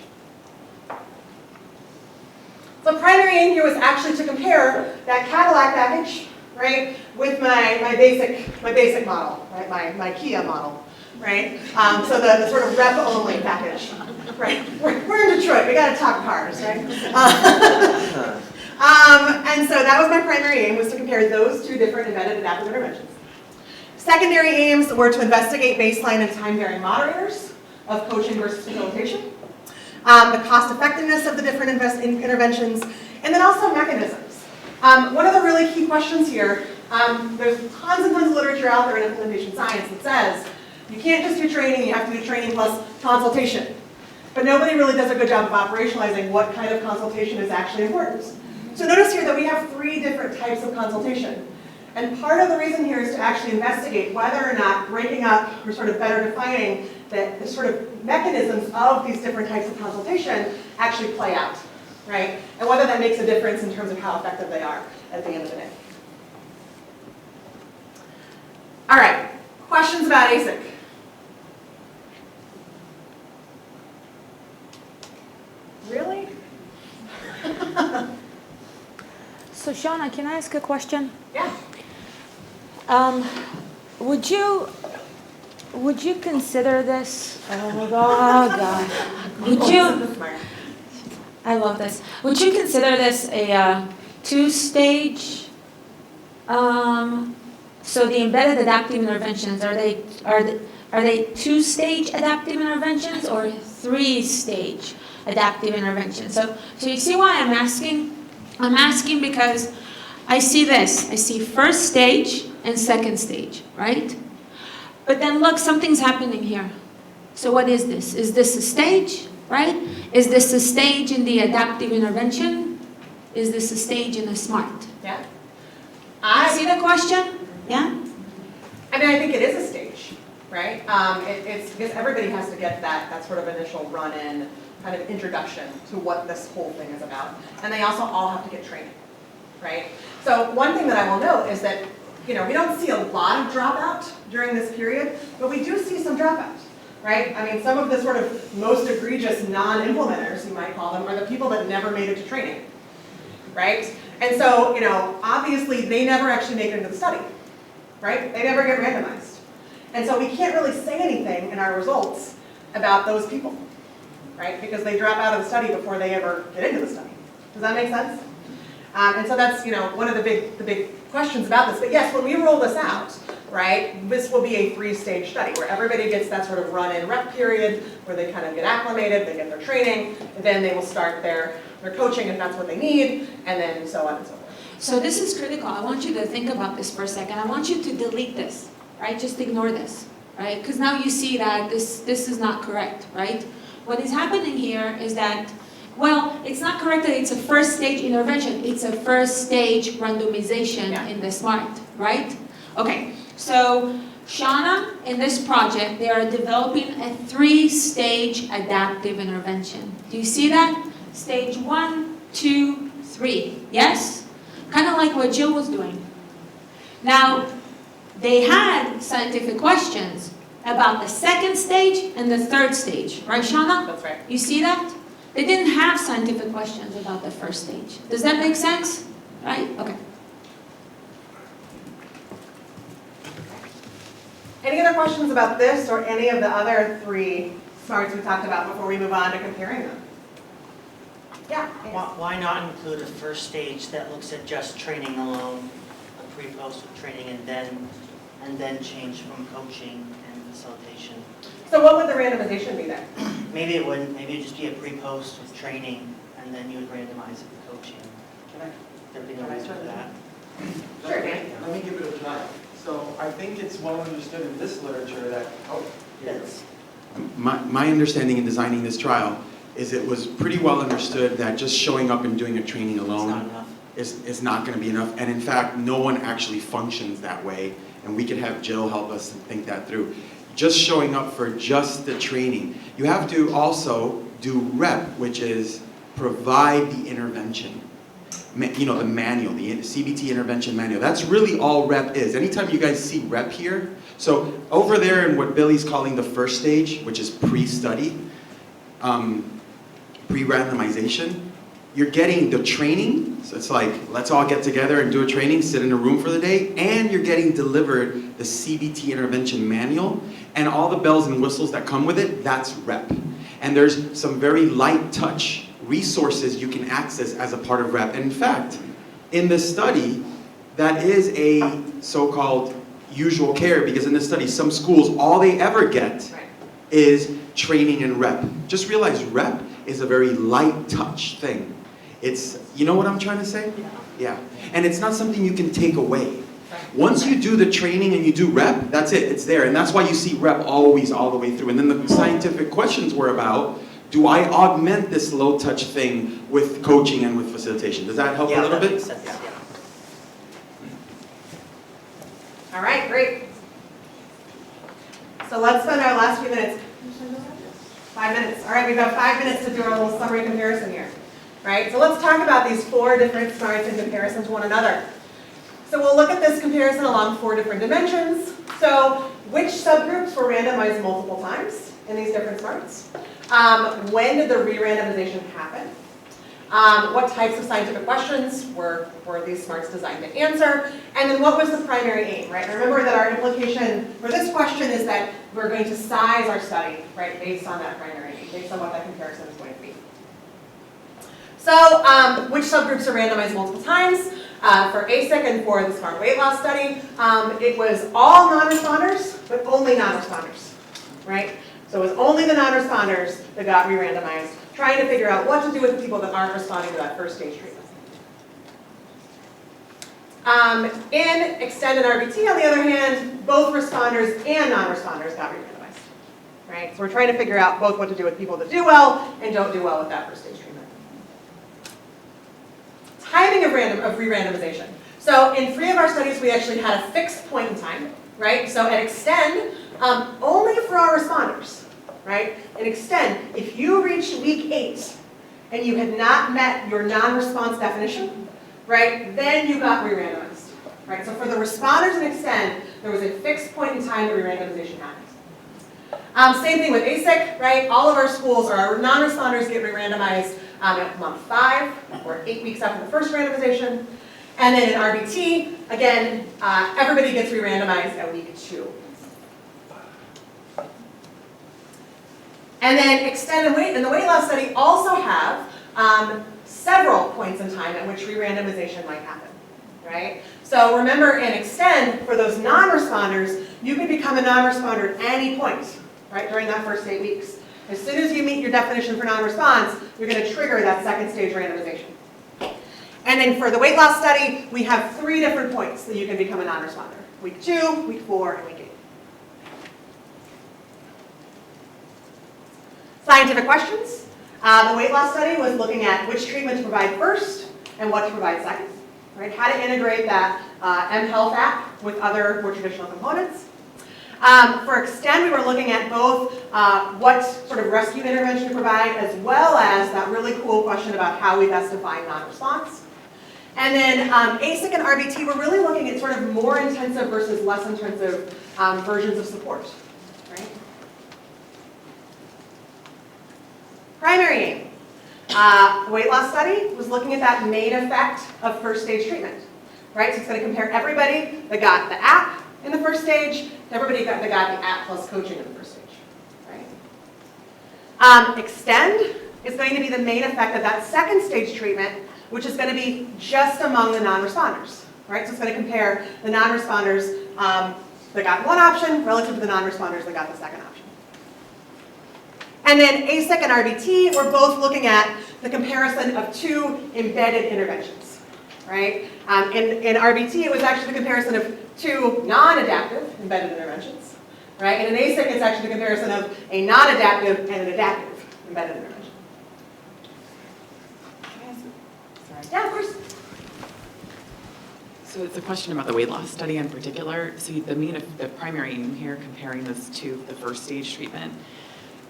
So primary aim here was actually to compare that Cadillac package, right, with my basic model, right, my Kia model, right? So the sort of rep only package, right? We're in Detroit, we got to talk cars, right? And so that was my primary aim, was to compare those 2 different embedded adaptive interventions. Secondary aims were to investigate baseline and time-varying moderators of coaching versus facilitation, the cost effectiveness of the different interventions, and then also mechanisms. One of the really key questions here, there's tons and tons of literature out there in implementation science that says you can't just do training, you have to do training plus consultation. But nobody really does a good job of operationalizing what kind of consultation is actually important. So notice here that we have 3 different types of consultation. And part of the reason here is to actually investigate whether or not breaking up or sort of better defining the sort of mechanisms of these different types of consultation actually play out, right? And whether that makes a difference in terms of how effective they are at the end of the day. All right, questions about ASIC? Really? So Shauna, can I ask a question? Yeah. Would you consider this? Oh God. Would you? I love this. Would you consider this a 2-stage? So the embedded adaptive interventions, are they 2-stage adaptive interventions or 3-stage adaptive interventions? So you see why I'm asking? I'm asking because I see this. I see first stage and second stage, right? But then look, something's happening here. So what is this? Is this a stage, right? Is this a stage in the adaptive intervention? Is this a stage in a SMART? Yeah. See the question? Yeah? I mean, I think it is a stage, right? It's because everybody has to get that sort of initial run-in kind of introduction to what this whole thing is about. And they also all have to get training, right? So one thing that I will note is that, we don't see a lot of dropout during this period, but we do see some dropout, right? I mean, some of the sort of most egregious non-implementers, you might call them, are the people that never made it to training, right? And so, obviously they never actually make it into the study, right? They never get randomized. And so we can't really say anything in our results about those people, right? Because they drop out of the study before they ever get into the study. Does that make sense? And so that's, one of the big questions about this. But yes, when we roll this out, right, this will be a 3-stage study where everybody gets that sort of run-in rep period where they kind of get acclimated, they get their training, and then they will start their coaching if that's what they need, and then so on and so forth. So this is critical. I want you to think about this for a second. I want you to delete this, right? Just ignore this, right? Because now you see that this is not correct, right? What is happening here is that, well, it's not correct that it's a first stage intervention. It's a first stage randomization in the SMART, right? Okay, so Shauna, in this project, they are developing a 3-stage adaptive intervention. Do you see that? Stage 1, 2, 3. Yes? Kind of like what Jill was doing. Now, they had scientific questions about the second stage and the third stage. Right, Shauna? That's right. You see that? They didn't have scientific questions about the first stage. Does that make sense? Right? Okay. Any other questions about this or any of the other 3 smarts we talked about before we move on to comparing them? Yeah. Why not include a first stage that looks at just training alone, a pre-post with training, and then change from coaching and facilitation? So what would the randomization be then? Maybe it wouldn't. Maybe it'd just be a pre-post with training, and then you would randomize it with coaching. There'd be no reason for that. Sure, Dan. Let me give it a try. So I think it's well understood in this literature that, That's my understanding in designing this trial is it was pretty well understood that just showing up and doing a training not alone enough. is not going to be enough. And in fact, no one actually functions that way. And we could have Jill help us think that through. Just showing up for just the training. You have to also do REP, which is provide the intervention. You know, the manual, the CBT intervention manual. That's really all REP is. Anytime you guys see REP here, so over there in what Billy's calling the first stage, which is pre-study, pre-randomization, you're getting the training. So it's like, let's all get together and do a training, sit in a room for the day, and you're getting delivered the CBT intervention manual, and all the bells and whistles that come with it, that's REP. And there's some very light touch resources you can access as a part of REP. And in fact, in this study, that is a so-called usual care, because in this study, some schools, all they ever get is training and REP. Just realize REP is a very light touch thing. It's, you know what I'm trying to say? Yeah. And it's not something you can take away. Once you do the training and you do REP, that's it, it's there. And that's why you see REP always all the way through. And then the scientific questions were about, do I augment this low touch thing with coaching and with facilitation? Does that help a little that bit? makes sense, yeah. All right, great. So let's spend our last few minutes. 5 minutes. All right, we've got 5 minutes to do our little summary comparison here. Right, so let's talk about these 4 different smarts in comparison to one another. So we'll look at this comparison along 4 different dimensions. So which subgroups were randomized multiple times in these different smarts? When did the re-randomization happen? What types of scientific questions were these smarts designed to answer? And then what was the primary aim, right? Remember that our implication for this question is that we're going to size our study, right, based on that primary aim, based on what that comparison is going to be. So which subgroups are randomized multiple times? For ASIC and for the SMART weight loss study, it was all non-responders, but only non-responders, right? So it was only the non-responders that got re-randomized, trying to figure out what to do with the people that aren't responding to that first stage treatment. In Extend and RBT, on the other hand, both responders and non-responders got re-randomized, right? So we're trying to figure out both what to do with people that do well and don't do well with that first stage treatment. Timing of re-randomization. So in 3 of our studies, we actually had a fixed point in time, right? So at Extend, only for our responders, right? In Extend, if you reach week 8 and you had not met your non-response definition, right, then you got re-randomized, right? So for the responders in Extend, there was a fixed point in time that re-randomization happened. Same thing with ASIC, right? All of our schools, or our non-responders get re-randomized at month 5, or 8 weeks after the first randomization. And then in RBT, again, everybody gets re-randomized at week 2. And then Extend and Weight, and the weight loss study also have several points in time at which re-randomization might happen, right? So remember in Extend, for those non-responders, you can become a non-responder at any point, right, during that first 8 weeks. As soon as you meet your definition for non-response, you're going to trigger that second stage randomization. And then for the weight loss study, we have 3 different points that you can become a non-responder. Week 2, week 4, and week 8. Scientific questions. The weight loss study was looking at which treatment to provide first and what to provide second. Right? How to integrate that mHealth app with other more traditional components. For Extend, we were looking at both what sort of rescue intervention to provide, as well as that really cool question about how we best define non-response. And then ASIC and RBT, we're really looking at sort of more intensive versus less intensive versions of support. Right? Primary aim. The weight loss study was looking at that main effect of first stage treatment. Right? So it's going to compare everybody that got the app in the first stage to everybody that got the app plus coaching in the first stage. Right? Extend is going to be the main effect of that second stage treatment, which is going to be just among the non-responders. Right? So it's going to compare the non-responders that got one option relative to the non-responders that got the second option. And then ASIC and RBT, we're both looking at the comparison of 2 embedded interventions. Right? In RBT, it was actually the comparison of 2 non-adaptive embedded interventions. Right? And in ASIC, it's actually the comparison of a non-adaptive and an adaptive embedded intervention. Yeah, of course. So it's a question about the weight loss study in particular. So the primary aim here, comparing this to the first stage treatment,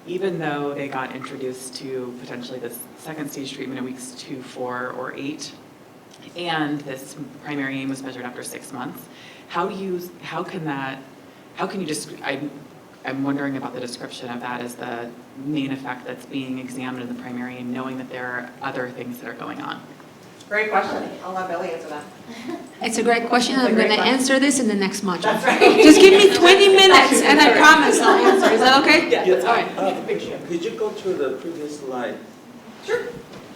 even though they got introduced to potentially this second stage treatment in weeks 2, 4, or 8, and this primary aim was measured after 6 months, I'm wondering about the description of that as the main effect that's being examined in the primary aim, knowing that there are other things that are going on. Great question. I'll let Billy answer that. It's a great question. It's a I'm great going to question. answer this in the next module. That's right. Just give me 20 minutes and I promise I'll answer. Is that okay? Yeah, that's All fine. right. Could you go to the previous slide? Sure.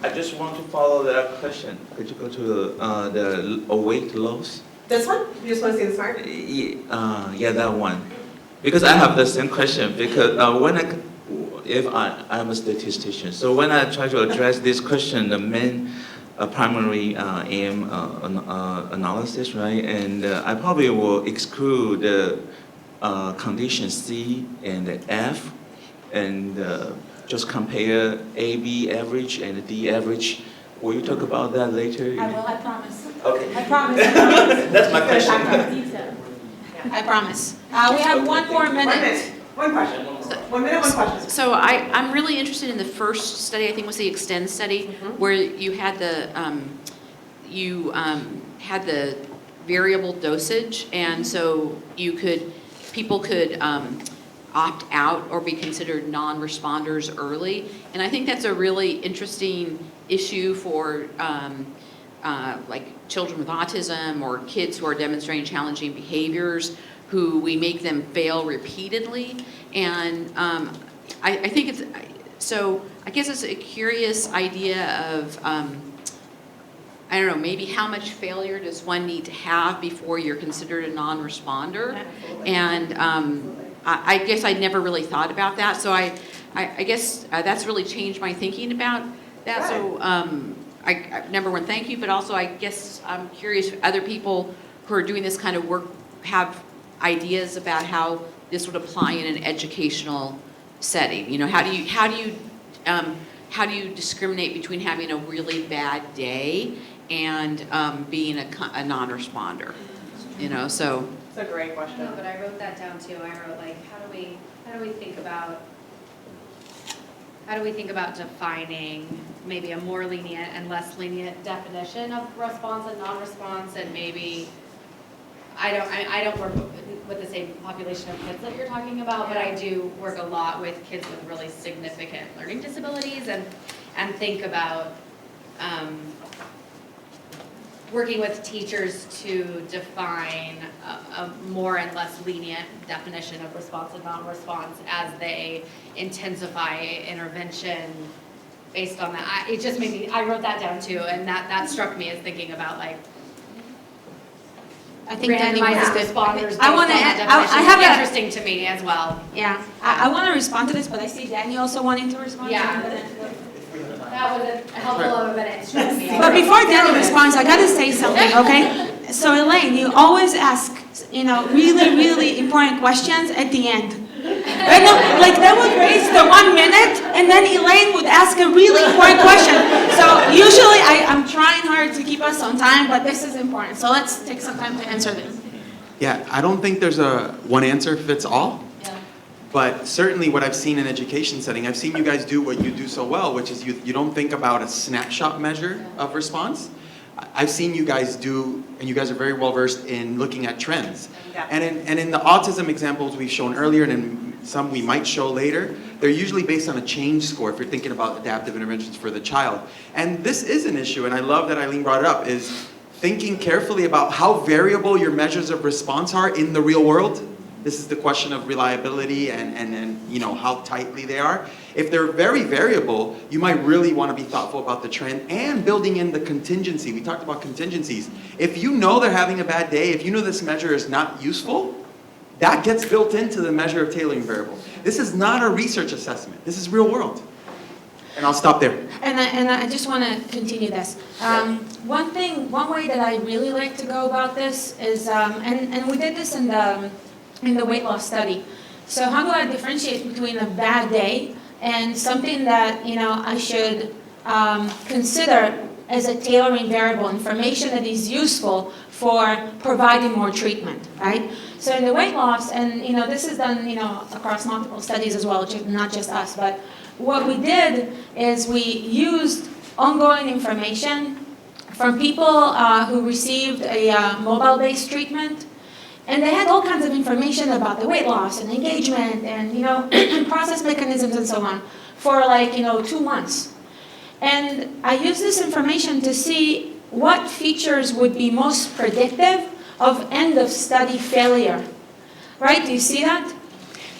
I just want to follow that question. Could you go to the weight loss? This one? You just want to see the smart? Yeah, that one. Because I have the same question. Because I'm a statistician, so when I try to address this question, the main primary aim analysis, right? And I probably will exclude the condition C and F, and just compare A, B average and D average. Will you talk about that later? I will, I promise. Okay. I promise. That's my question. I promise. We have 1 more minute. 1 minute. One question. 1 minute, one question. So I'm really interested in the first study, I think was the Extend study, where you had the variable dosage, and so people could opt out or be considered non-responders early. And I think that's a really interesting issue for like children with autism or kids who are demonstrating challenging behaviors, who we make them fail repeatedly. And I think it's, so I guess it's a curious idea of, I don't know, maybe how much failure does one need to have before you're considered a non-responder? And I guess I'd never really thought about that. So I guess that's really changed my thinking about that. So number one, thank you, but also I guess I'm curious if other people who are doing this kind of work have ideas about how this would apply in an educational setting. You know, how do you discriminate between having a really bad day and being a non-responder? You know, so. It's a great question. No, but I wrote that down too. I wrote like, how do we think about defining maybe a more lenient and less lenient definition of response and non-response, and maybe I don't work with the same population of kids that you're talking about, but I do work a lot with kids with really significant learning disabilities, and think about working with teachers to define a more and less lenient definition of response and non-response as they intensify intervention based on that. It just made me, I wrote that down too, and that struck me as thinking about like I think Danny wants randomized to. responders. I want to. I have interesting to me as well. Yeah, I want to respond to this, but I see Danny also wanting to respond. Yeah. That was a helpful of a minute, trust me. But before Danny responds, I gotta say something, okay? So Elaine, you always ask, really, really important questions at the end. Right now, like that would raise the 1 minute, and then Elaine would ask a really important question. So usually I'm trying hard to keep us on time, but this is important. So let's take some time to answer this. Yeah, I don't think there's a one answer fits all. Yeah. But certainly what I've seen in education setting, I've seen you guys do what you do so well, which is you don't think about a snapshot measure of response. I've seen you guys do, and you guys are very well versed in looking at trends. Yeah. And in the autism examples we've shown earlier, and in some we might show later, they're usually based on a change score if you're thinking about adaptive interventions for the child. And this is an issue, and I love that Eileen brought it up, is thinking carefully about how variable your measures of response are in the real world. This is the question of reliability and how tightly they are. If they're very variable, you might really want to be thoughtful about the trend and building in the contingency. We talked about contingencies. If you know they're having a bad day, if you know this measure is not useful, that gets built into the measure of tailoring variable. This is not a research assessment. This is real world. And I'll stop there. And I just want to continue this. One way that I really like to go about this is, and we did this in the weight loss study. So how do I differentiate between a bad day and something that I should consider as a tailoring variable, information that is useful for providing more treatment, right? So in the weight loss, and this is done across multiple studies as well, not just us, but what we did is we used ongoing information from people who received a mobile-based treatment. And they had all kinds of information about the weight loss and engagement and process mechanisms and so on for 2 months. And I used this information to see what features would be most predictive of end of study failure. Right? Do you see that?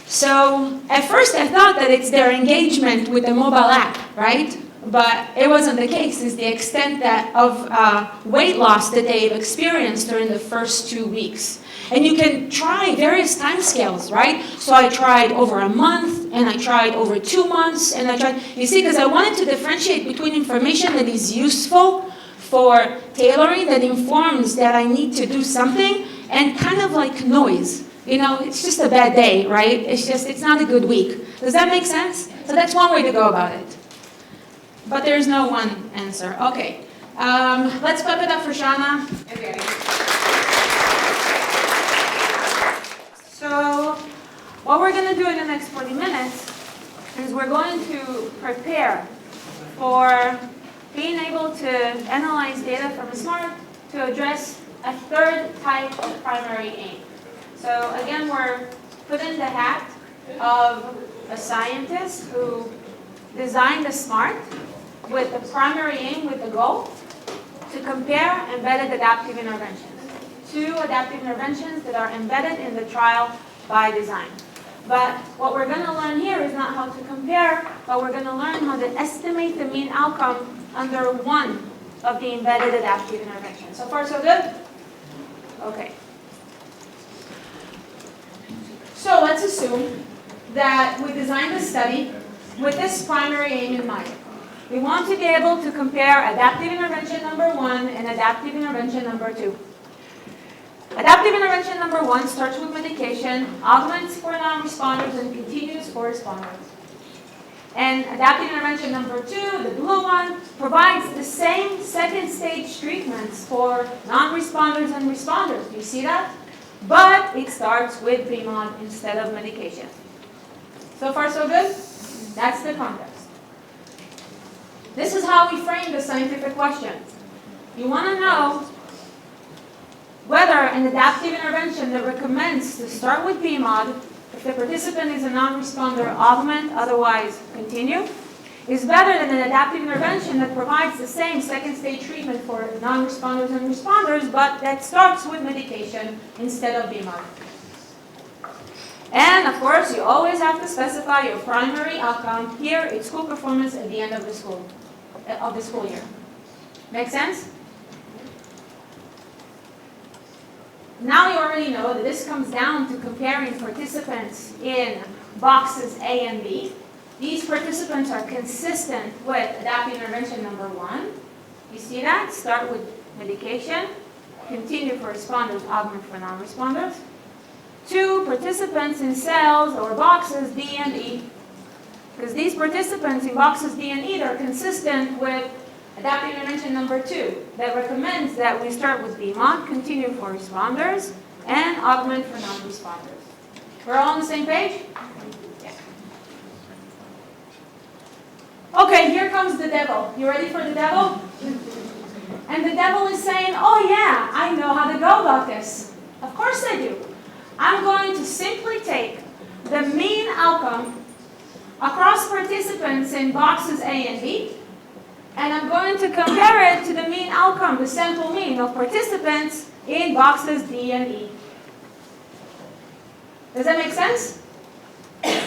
So at first I thought that it's their engagement with the mobile app, right? But it wasn't the case. It's the extent of weight loss that they've experienced during the first 2 weeks. And you can try various time scales, right? So I tried over a month, and I tried over 2 months, and I tried, because I wanted to differentiate between information that is useful for tailoring, that informs that I need to do something, and kind of like noise. It's just a bad day, right? It's not a good week. Does that make sense? So that's one way to go about it. But there's no one answer. Okay. Let's clap it up for Shana. So what we're going to do in the next 40 minutes is we're going to prepare for being able to analyze data from a SMART to address a third type of primary aim. So again, we're put in the hat of a scientist who designed a SMART with the primary aim, with the goal to compare embedded adaptive interventions. 2 adaptive interventions that are embedded in the trial by design. But what we're going to learn here is not how to compare, but we're going to learn how to estimate the mean outcome under one of the embedded adaptive interventions. So far, so good? Okay. So let's assume that we designed a study with this primary aim in mind. We want to be able to compare adaptive intervention number 1 and adaptive intervention number 2. Adaptive intervention number 1 starts with medication, augments for non-responders, and continues for responders. And adaptive intervention number 2, the blue one, provides the same second stage treatments for non-responders and responders. Do you see that? But it starts with BMOD instead of medication. So far, so good? That's the context. This is how we frame the scientific questions. You want to know whether an adaptive intervention that recommends to start with BMOD, if the participant is a non-responder, augment, otherwise continue, is better than an adaptive intervention that provides the same second stage treatment for non-responders and responders, but that starts with medication instead of BMOD. And of course, you always have to specify your primary outcome. Here, it's school performance at the end of the school year. Make sense? Now you already know that this comes down to comparing participants in boxes A and B. these participants are consistent with adaptive intervention number 1. You see that? Start with medication, continue for responders, augment for non-responders. 2, participants in cells or boxes D and E, because these participants in boxes D and E are consistent with adaptive intervention number 2 that recommends that we start with BMOD, continue for responders, and augment for non-responders. We're all on the same page? Yeah. Okay, here comes the devil. You ready for the devil? And the devil is saying, oh yeah, I know how to go about this. Of course I do. I'm going to simply take the mean outcome across participants in boxes A and B, and I'm going to compare it to the mean outcome, the sample mean of participants in boxes D and E. Does that make sense?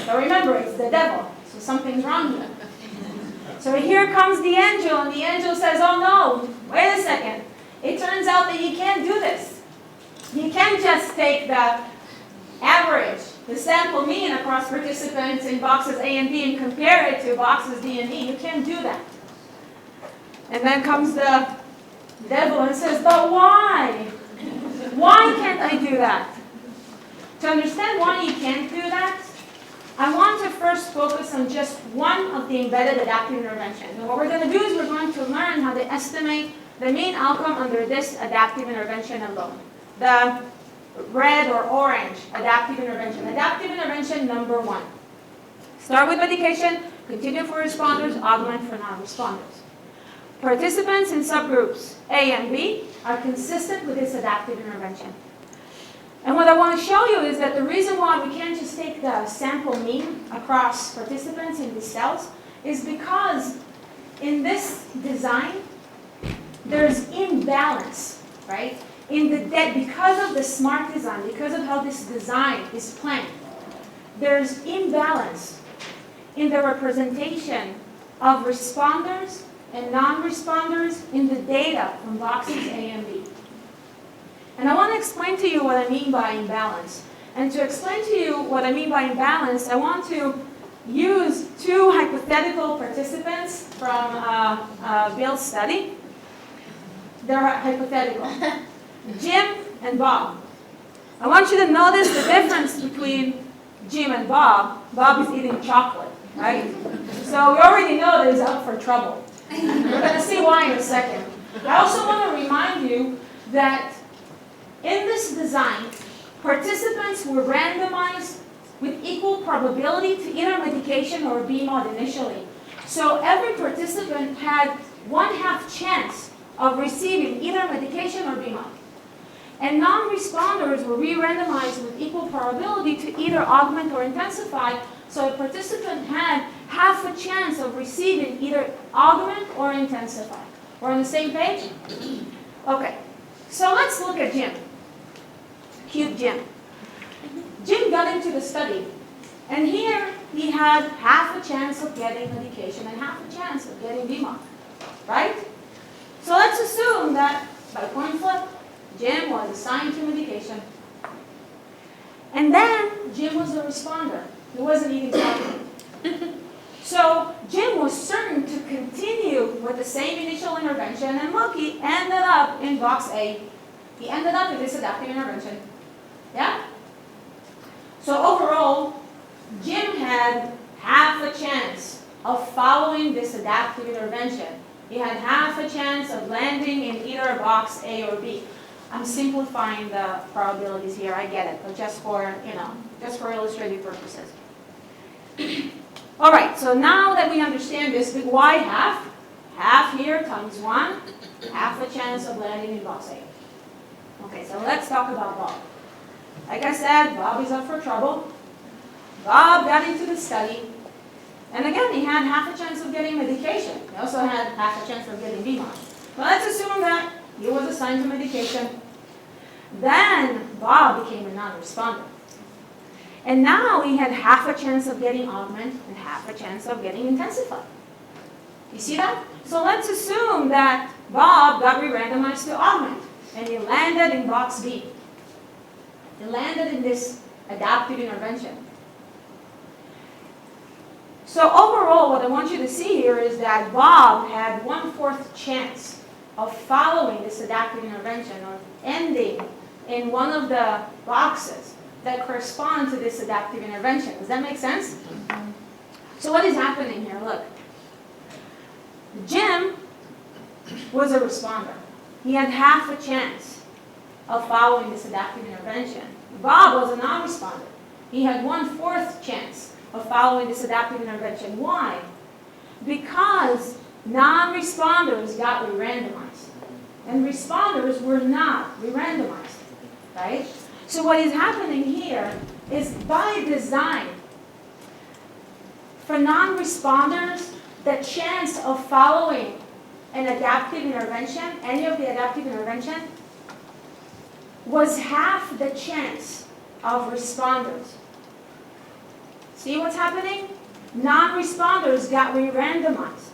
So remember, it's the devil, so something's wrong here. So here comes the angel, and the angel says, oh no, wait a second. It turns out that you can't do this. You can't just take the average, the sample mean across participants in boxes A and B and compare it to boxes D and E. You can't do that. And then comes the devil and says, but why? Why can't I do that? To understand why you can't do that, I want to first focus on just one of the embedded adaptive interventions. And what we're going to do is we're going to learn how to estimate the mean outcome under this adaptive intervention alone. The red or orange adaptive intervention. Adaptive intervention number 1. Start with medication, continue for responders, augment for non-responders. Participants in subgroups A and B are consistent with this adaptive intervention. And what I want to show you is that the reason why we can't just take the sample mean across participants in these cells is because in this design, there's imbalance, right? Because of the smart design, because of how this design is planned, there's imbalance in the representation of responders and non-responders in the data from boxes A and B. And I want to explain to you what I mean by imbalance. And to explain to you what I mean by imbalance, I want to use 2 hypothetical participants from Bill's study. They're hypothetical. Jim and Bob. I want you to notice the difference between Jim and Bob. Bob is eating chocolate, right? So we already know that he's up for trouble. We're going to see why in a second. I also want to remind you that in this design, participants were randomized with equal probability to either medication or BMOD initially. So every participant had 1/2 chance of receiving either medication or BMOD. And non-responders were re-randomized with equal probability to either augment or intensify. So a participant had 1/2 chance of receiving either augment or intensify. We're on the same page? Okay, so let's look at Jim. Cute Jim. Jim got into the study, and here he had 1/2 chance of getting medication and 1/2 chance of getting BMOD, right? So let's assume that by coin flip, Jim was assigned to medication. And then Jim was a responder. He wasn't eating chocolate. So Jim was certain to continue with the same initial intervention, and look, he ended up in box A. He ended up in this adaptive intervention. Yeah? So overall, Jim had 1/2 chance of following this adaptive intervention. He had 1/2 chance of landing in either box A or B. I'm simplifying the probabilities here, I get it, but just for, just for illustrative purposes. All right, so now that we understand this, why 1/2? 1/2 here times 1, 1/2 chance of landing in box A. Okay, so let's talk about Bob. Like I said, Bob is up for trouble. Bob got into the study, and again, he had 1/2 chance of getting medication. He also had 1/2 chance of getting BMOD. But let's assume that he was assigned to medication. Then Bob became a non-responder. And now he had 1/2 chance of getting augment and 1/2 chance of getting intensified. You see that? So let's assume that Bob got re-randomized to augment, and he landed in box B. He landed in this adaptive intervention. So So overall, what I want you to see here is that Bob had 1/4 chance of following this adaptive intervention or ending in one of the boxes that correspond to this adaptive intervention. Does that make sense? So what is happening here? Look. Jim was a responder. He had half a chance of following this adaptive intervention. Bob was a non-responder. He had 1/4 chance of following this adaptive intervention. Why? Because non-responders got re-randomized, and responders were not re-randomized, right? So what is happening here is by design, for non-responders, the chance of following an adaptive intervention, any of the adaptive intervention, was half the chance of responders. See what's happening? Non-responders got re-randomized.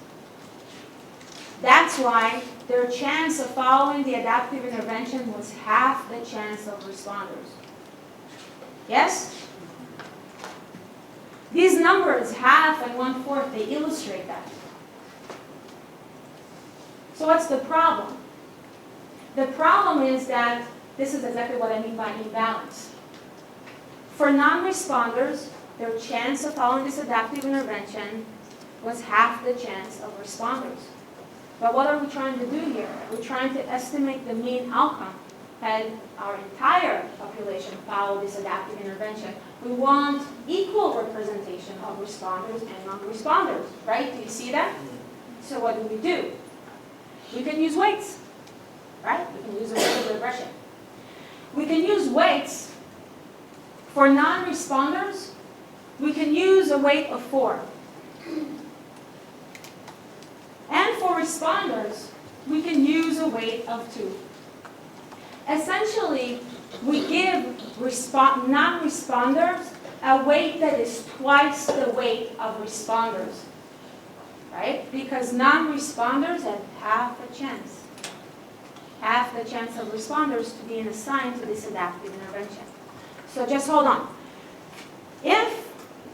That's why their chance of following the adaptive intervention was half the chance of responders. Yes? These numbers, half and 1/4, they illustrate that. So what's the problem? The problem is that this is exactly what I mean by imbalance. For non-responders, their chance of following this adaptive intervention was half the chance of responders. But what are we trying to do here? We're trying to estimate the mean outcome had our entire population follow this adaptive intervention. We want equal representation of responders and non-responders, right? Do you see that? So what do? We can use weights, right? We can use a weighted regression. We can use weights for non-responders. We can use a weight of 4. And for responders, we can use a weight of 2. Essentially, we give non-responders a weight that is twice the weight of responders, right? Because non-responders have half the chance of responders to being assigned to this adaptive intervention. So just hold on. If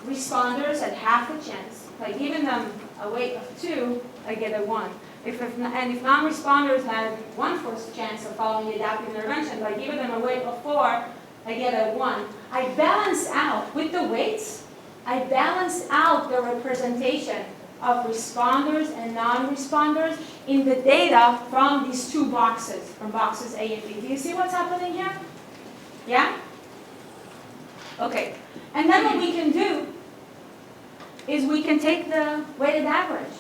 responders had half a chance, by giving them a weight of 2, I get a 1. If non-responders had 1/4 chance of following the adaptive intervention, by giving them a weight of 4, I get a 1. I balance out, with the weights, I balance out the representation of responders and non-responders in the data from these 2 boxes, from boxes A and B. Do you see what's happening here? Yeah? Okay. And then what we can do is we can take the weighted average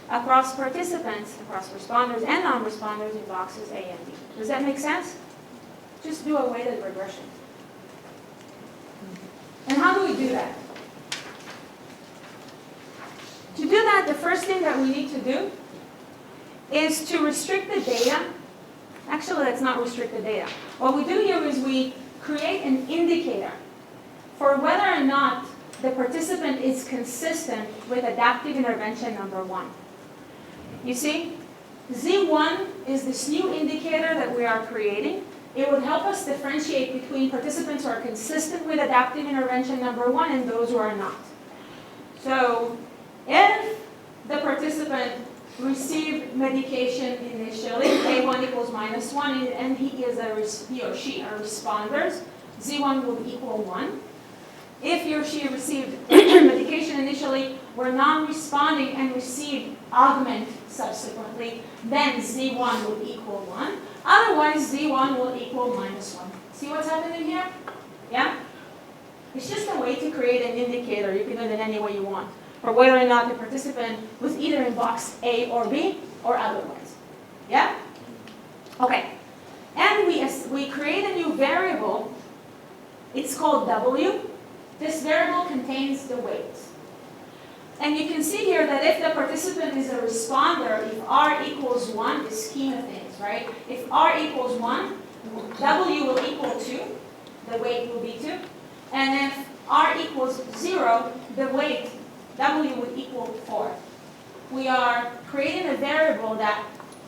across participants, across responders and non-responders in boxes A and B. Does that make sense? Just do a weighted regression. And how do we do that? To do that, the first thing that we need to do is to restrict the data. Actually, let's not restrict the data. What we do here is we create an indicator for whether or not the participant is consistent with adaptive intervention number 1. You see, Z1 is this new indicator that we are creating. It would help us differentiate between participants who are consistent with adaptive intervention number 1 and those who are not. So if the participant received medication initially, A1 equals -1, and he or she are responders, Z1 will equal 1. If he or she received medication initially, were non-responding and received augment subsequently, then Z1 will equal 1. Otherwise, Z1 will equal -1. See what's happening here? Yeah? It's just a way to create an indicator. You can do it any way you want, for whether or not the participant was either in box A or B or otherwise. Yeah? Okay. And we create a new variable. It's called W. This variable contains the weights. And you can see here that if the participant is a responder, if R equals 1, the scheme of things, right? If R equals 1, W will equal 2. The weight will be 2. And if R equals 0, the weight, W would equal 4. We are creating a variable that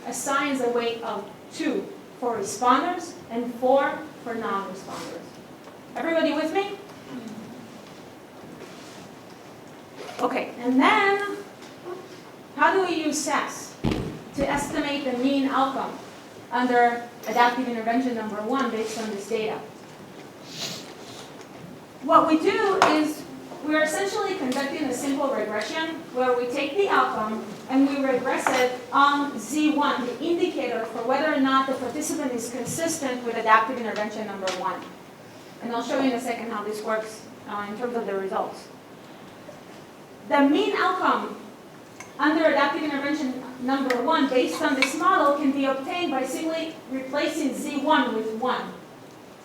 assigns a weight of 2 for responders and 4 for non-responders. Everybody with me? Okay, and And then, how do we use SAS to estimate the mean outcome under adaptive intervention number 1 based on this data? What we do is we're essentially conducting a simple regression where we take the outcome and we regress it on Z1, the indicator for whether or not the participant is consistent with adaptive intervention number 1. And I'll show you in a second how this works in terms of the results. The mean outcome under adaptive intervention number 1 based on this model can be obtained by simply replacing Z1 with 1.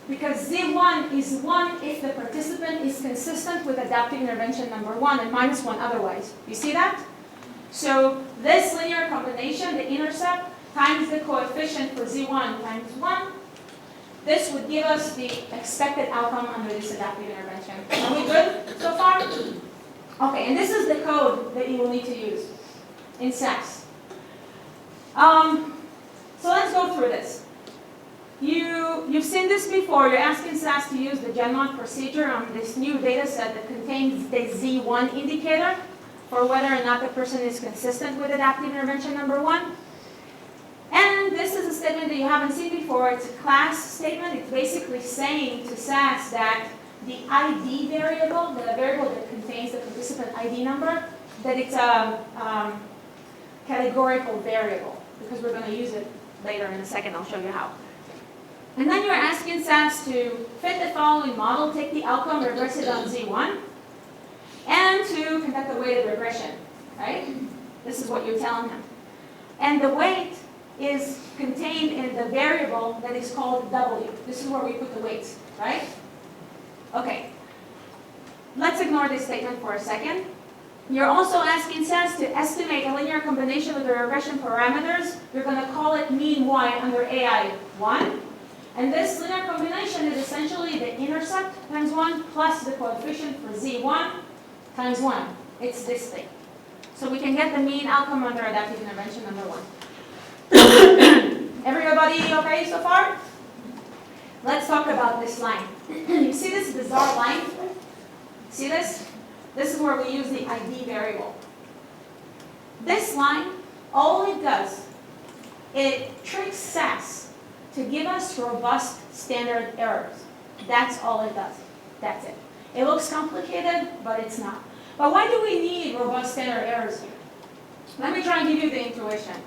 Because Z1 is 1 if the participant is consistent with adaptive intervention number 1 and minus 1 otherwise. You see that? So this linear combination, the intercept, times the coefficient for Z1 times 1, this would give us the expected outcome under this adaptive intervention. Are we good so far? Okay, and this is the code that you will need to use in SAS. So let's go through this. You've seen this before. You're asking SAS to use the GenMod procedure on this new data set that contains the Z1 indicator for whether or not the person is consistent with adaptive intervention number 1. And this is a statement that you haven't seen before. It's a class statement. It's basically saying to SAS that the ID variable, the variable that contains the participant ID number, that it's a categorical variable, because we're going to use it later in a second. I'll show you how. And then you're asking SAS to fit the following model, take the outcome, regress it on Z1, and to conduct a weighted regression, right? This is what you're telling him. And the weight is contained in the variable that is called W. This is where we put the weights, right? Okay. Let's ignore this statement for a second. You're also asking SAS to estimate a linear combination of the regression parameters. You're going to call it mean Y under AI1. And this linear combination is essentially the intercept times 1 plus the coefficient for Z1 times 1. It's this thing. So we can get the mean outcome under adaptive intervention number 1. Everybody okay so far? Let's talk about this line. You see this bizarre line? See this? This is where we use the ID variable. This line, all it does, it tricks SAS to give us robust standard errors. That's all it does. That's it. It looks complicated, but it's not. But why do we need robust standard errors here? Let me try and give you the intuition.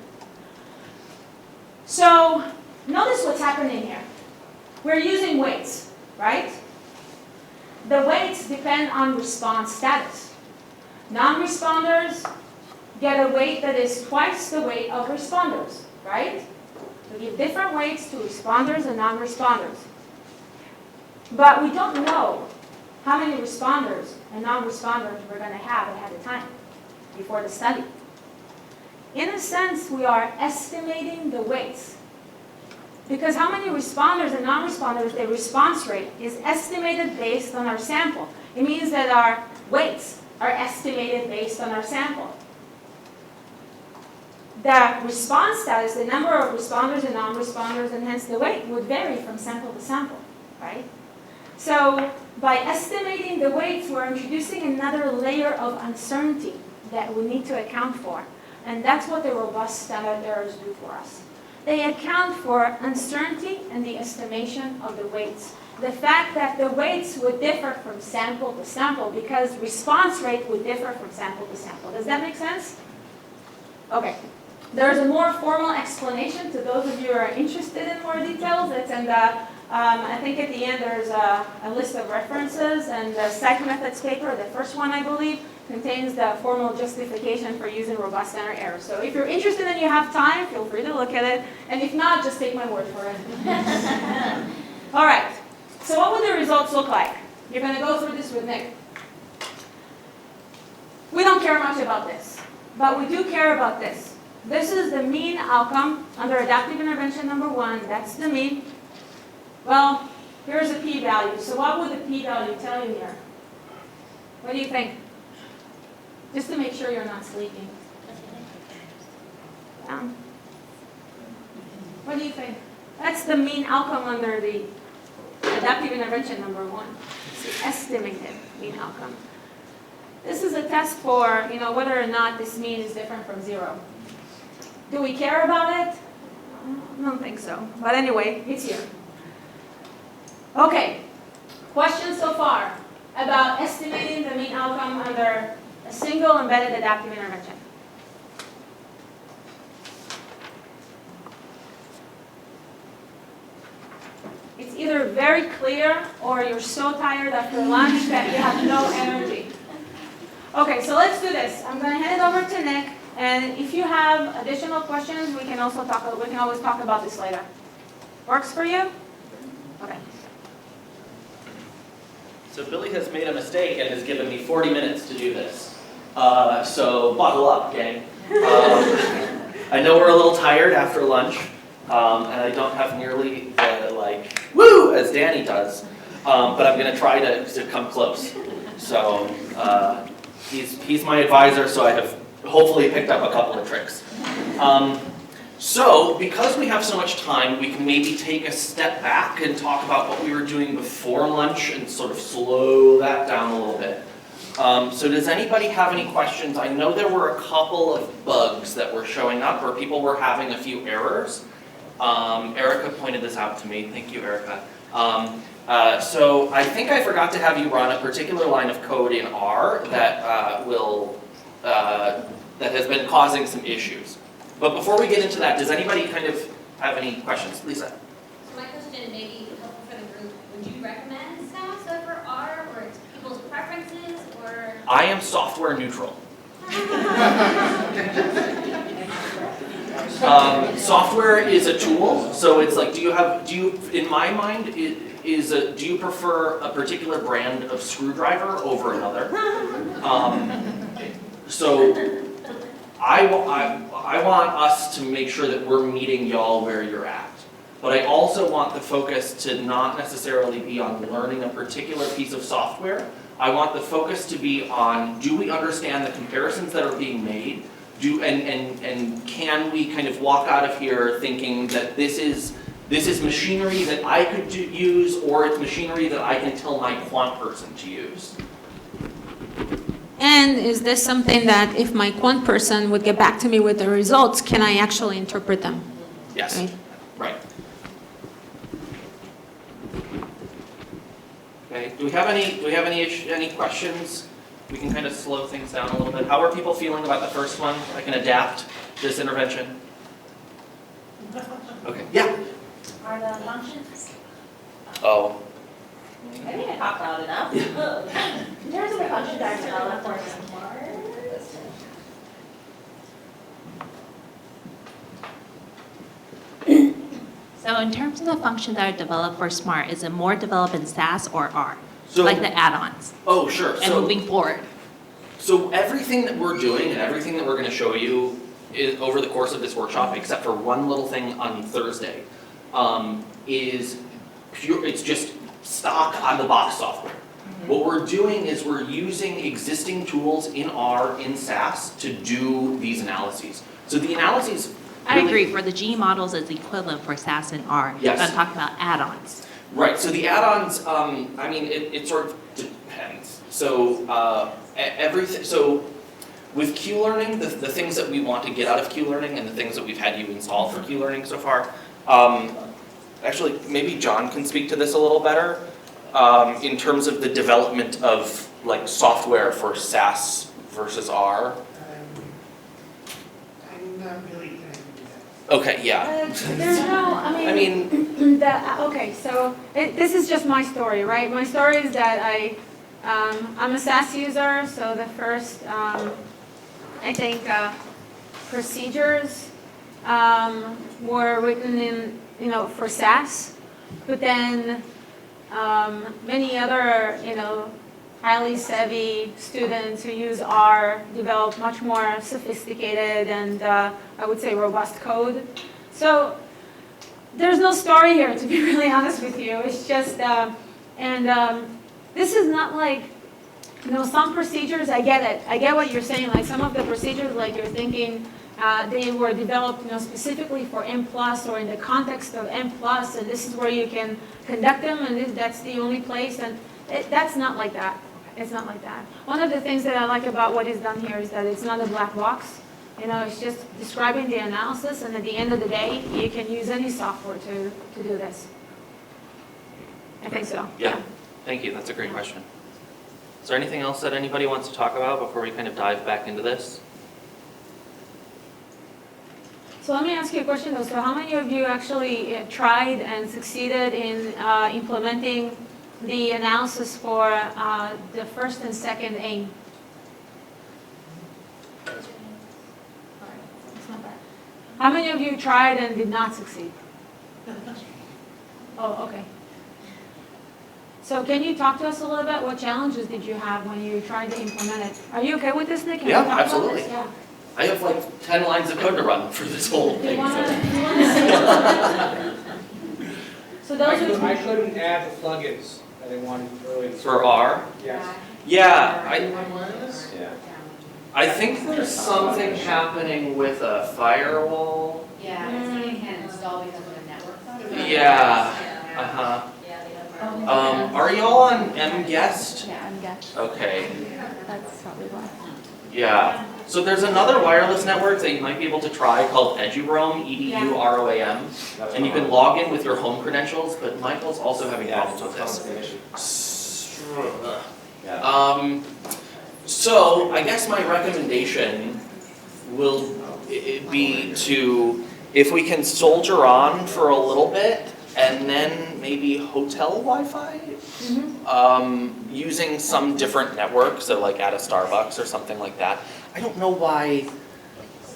So notice what's happening here. We're using weights, right? The weights depend on response status. Non-responders get a weight that is twice the weight of responders, right? We give different weights to responders and non-responders. But we don't know how many responders and non-responders we're going to have ahead of time before the study. In a sense, we are estimating the weights. Because how many responders and non-responders, their response rate is estimated based on our sample. It means that our weights are estimated based on our sample. The response status, the number of responders and non-responders, and hence the weight, would vary from sample to sample, right? So by estimating the weights, we're introducing another layer of uncertainty that we need to account for. And that's what the robust standard errors do for us. They account for uncertainty and the estimation of the weights. The fact that the weights would differ from sample to sample because response rate would differ from sample to sample. Does that make sense? Okay. There's a more formal explanation to those of you who are interested in more details. It's in the, I think at the end there's a list of references, and the psychomethods paper, the first one I believe, contains the formal justification for using robust standard errors. So if you're interested and you have time, feel free to look at it. And if not, just take my word for it. All right. So what would the results look like? You're going to go through this with Nick. We don't care much about this, but we do care about this. This is the mean outcome under adaptive intervention number 1. That's the mean. Well, here's a p-value. So what would the p-value tell you here? What do you think? Just to make sure you're not sleeping. Yeah. What do you think? That's the mean outcome under the adaptive intervention number 1. It's the estimated mean outcome. This is a test for, you know, whether or not this mean is different from 0. Do we care about it? I don't think so. But anyway, it's here. Okay. Questions so far about estimating the mean outcome under a single embedded adaptive intervention? It's either very clear or you're so tired after lunch that you have no energy. Okay, so let's do this. I'm going to hand it over to Nick, and if you have additional questions, we can always talk about this later. Works for you? Okay. So Billy has made a mistake and has given me 40 minutes to do this. So buckle up, gang. I know we're a little tired after lunch, and I don't have nearly the, like, woo, as Danny does, but I'm going to try to come close. So he's my advisor, so I have hopefully picked up a couple of tricks. So because we have so much time, we can maybe take a step back and talk about what we were doing before lunch and sort of slow that down a little bit. So does anybody have any questions? I know there were a couple of bugs that were showing up, or people were having a few errors. Erica pointed this out to me. Thank you, Erica. So I think I forgot to have you run a particular line of code in R that that has been causing some issues. But before we get into that, does anybody kind of have any questions? Lisa? So my question may be helpful for the group. Would you recommend SAS over R, or it's people's preferences, or? I am software neutral. Software is a tool, so it's like, in my mind, do you prefer a particular brand of screwdriver over another? So I want us to make sure that we're meeting y'all where you're at. But I also want the focus to not necessarily be on learning a particular piece of software. I want the focus to be on, do we understand the comparisons that are being made? And can we kind of walk out of here thinking that this is machinery that I could use, or it's machinery that I can tell my quant person to use? And is this something that if my quant person would get back to me with the results, can I actually interpret them? Yes, right. Okay, do we have any questions? We can kind of slow things down a little bit. How are people feeling about the first one? I can adapt this intervention. Okay, yeah? Are the functions? Oh. I think I talked loud enough. In terms of the functions that are developed for smart. So in terms of the functions that are developed for SMART, is it more developed in SAS or R? So, like the add-ons? Oh, sure. And moving forward? So everything that we're doing and everything that we're going to show you over the course of this workshop, except for one little thing on Thursday, is pure. It's just stock on-the-box software. Mm-hmm. What we're doing is we're using existing tools in R, in SAS, to do these analyses. So the analyses... I agree. For the G models, it's equivalent for SAS and R. Yes. But I'm talking about add-ons. Right. So the add-ons, I mean, it sort of depends. So everything. So with Q-learning, the things that we want to get out of Q-learning and the things that we've had you install for Q-learning so far, actually, maybe John can speak to this a little better in terms of the development of like software for SAS versus R. I'm not really connected to that. Okay, yeah. There's no, I mean, okay, so this is just my story, right? My story is that I'm a SAS user, so the first, I think, procedures were written in, for SAS, but then many other, highly savvy students who use R develop much more sophisticated and I would say robust code. So there's no story here, to be really honest with you. It's just, this is not like, some procedures, I get it. I get what you're saying. Like some of the procedures, like you're thinking, they were developed, specifically for M+, or in the context of M+, and this is where you can conduct them, and that's the only place, and that's not like that. It's not like that. One of the things that I like about what is done here is that it's not a black box. You know, it's just describing the analysis, and at the end of the day, you can use any software to do this. I think so. Yeah, thank you, that's a great question. Is there anything else that anybody wants to talk about before we kind of dive back into this? So let me ask you a question though. So how many of you actually tried and succeeded in implementing the analysis for the first and second aim? It's not bad. How many of you tried and did not succeed? Oh, okay. So can you talk to us a little bit? What challenges did you have when you tried to implement it? Are you okay with this, Nick? Can we Yeah, talk about absolutely. this? Yeah. I have like 10 lines of code to run for this whole Do you thing. want so- to So those I are. couldn't add the plugins that I wanted earlier. For R? Yes. Yeah, Yeah. I think there's something happening with a firewall. Yeah, it's something you can't install because of the network. Yeah, uh-huh. Are y'all on mGuest? Yeah, I'm guessing. Okay, That's probably why. yeah. So there's another wireless network that you might be able to try called Eduroam, EDUROAM. And you can log in with your home credentials, but Michael's also having problems with this. So I guess my recommendation will be to, if we can soldier on for a little bit, and then maybe hotel Wi-Fi? Using some different network, so like at a Starbucks or something like that. I don't know why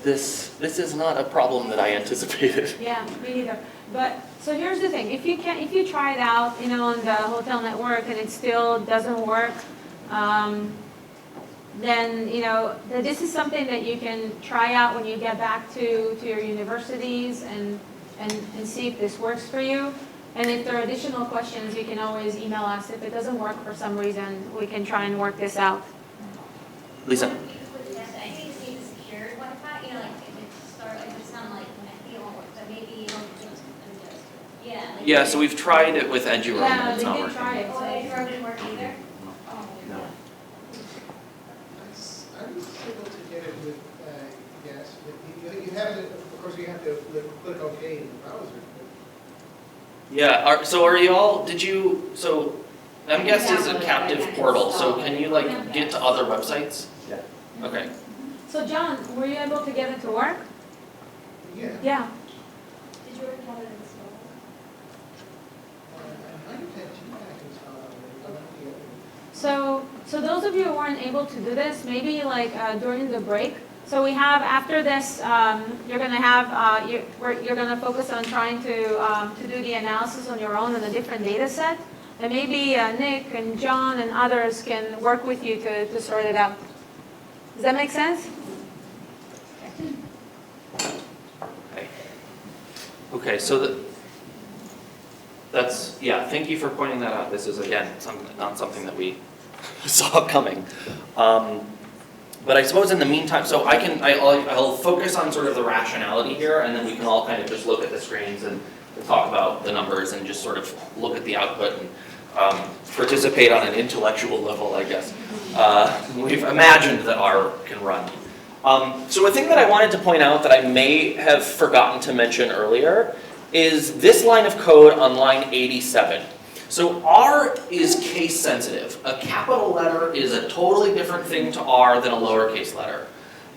this is not a problem that I anticipated. Yeah, me neither. But, so here's the thing, if you try it out, you know, on the hotel network and it still doesn't work, then, you know, this is something that you can try out when you get back to your universities and see if this works for you. And if there are additional questions, you can always email us. If it doesn't work for some reason, we can try and work this out. Lisa? I think it's need secured Wi-Fi, you know, like if it's not like, I think it won't work, but maybe it'll just, yeah. like- Yeah, so we've tried it with Eduroam Yeah, and it's we not did working. try it. Oh, Eduroam didn't work either? No. I was able to get it with, yes, you have it, of course, you have to click OK in the browser. Yeah, so are y'all, so mGuest is a captive portal, so can you like get to other websites? Yeah. Okay. So John, were you able to get it to work? Yeah. Yeah. Did you already have it installed? I might have had GPAC installed already. So those of you who weren't able to do this, maybe like during the break. So we have after this, you're going to have you're going to focus on trying to do the analysis on your own on a different data set, and maybe Nick and John and others can work with you to sort it out. Does that make sense? Okay, so that's, yeah, thank you for pointing that out. This is, again, not something that we saw coming. But I suppose in the meantime, so I'll focus on sort of the rationality here, and then we can all kind of just look at the screens and talk about the numbers and just sort of look at the output and participate on an intellectual level, I guess. We've imagined that R can run. So a thing that I wanted to point out that I may have forgotten to mention earlier is this line of code on line 87. So R is case sensitive. A capital letter is a totally different thing to R than a lowercase letter.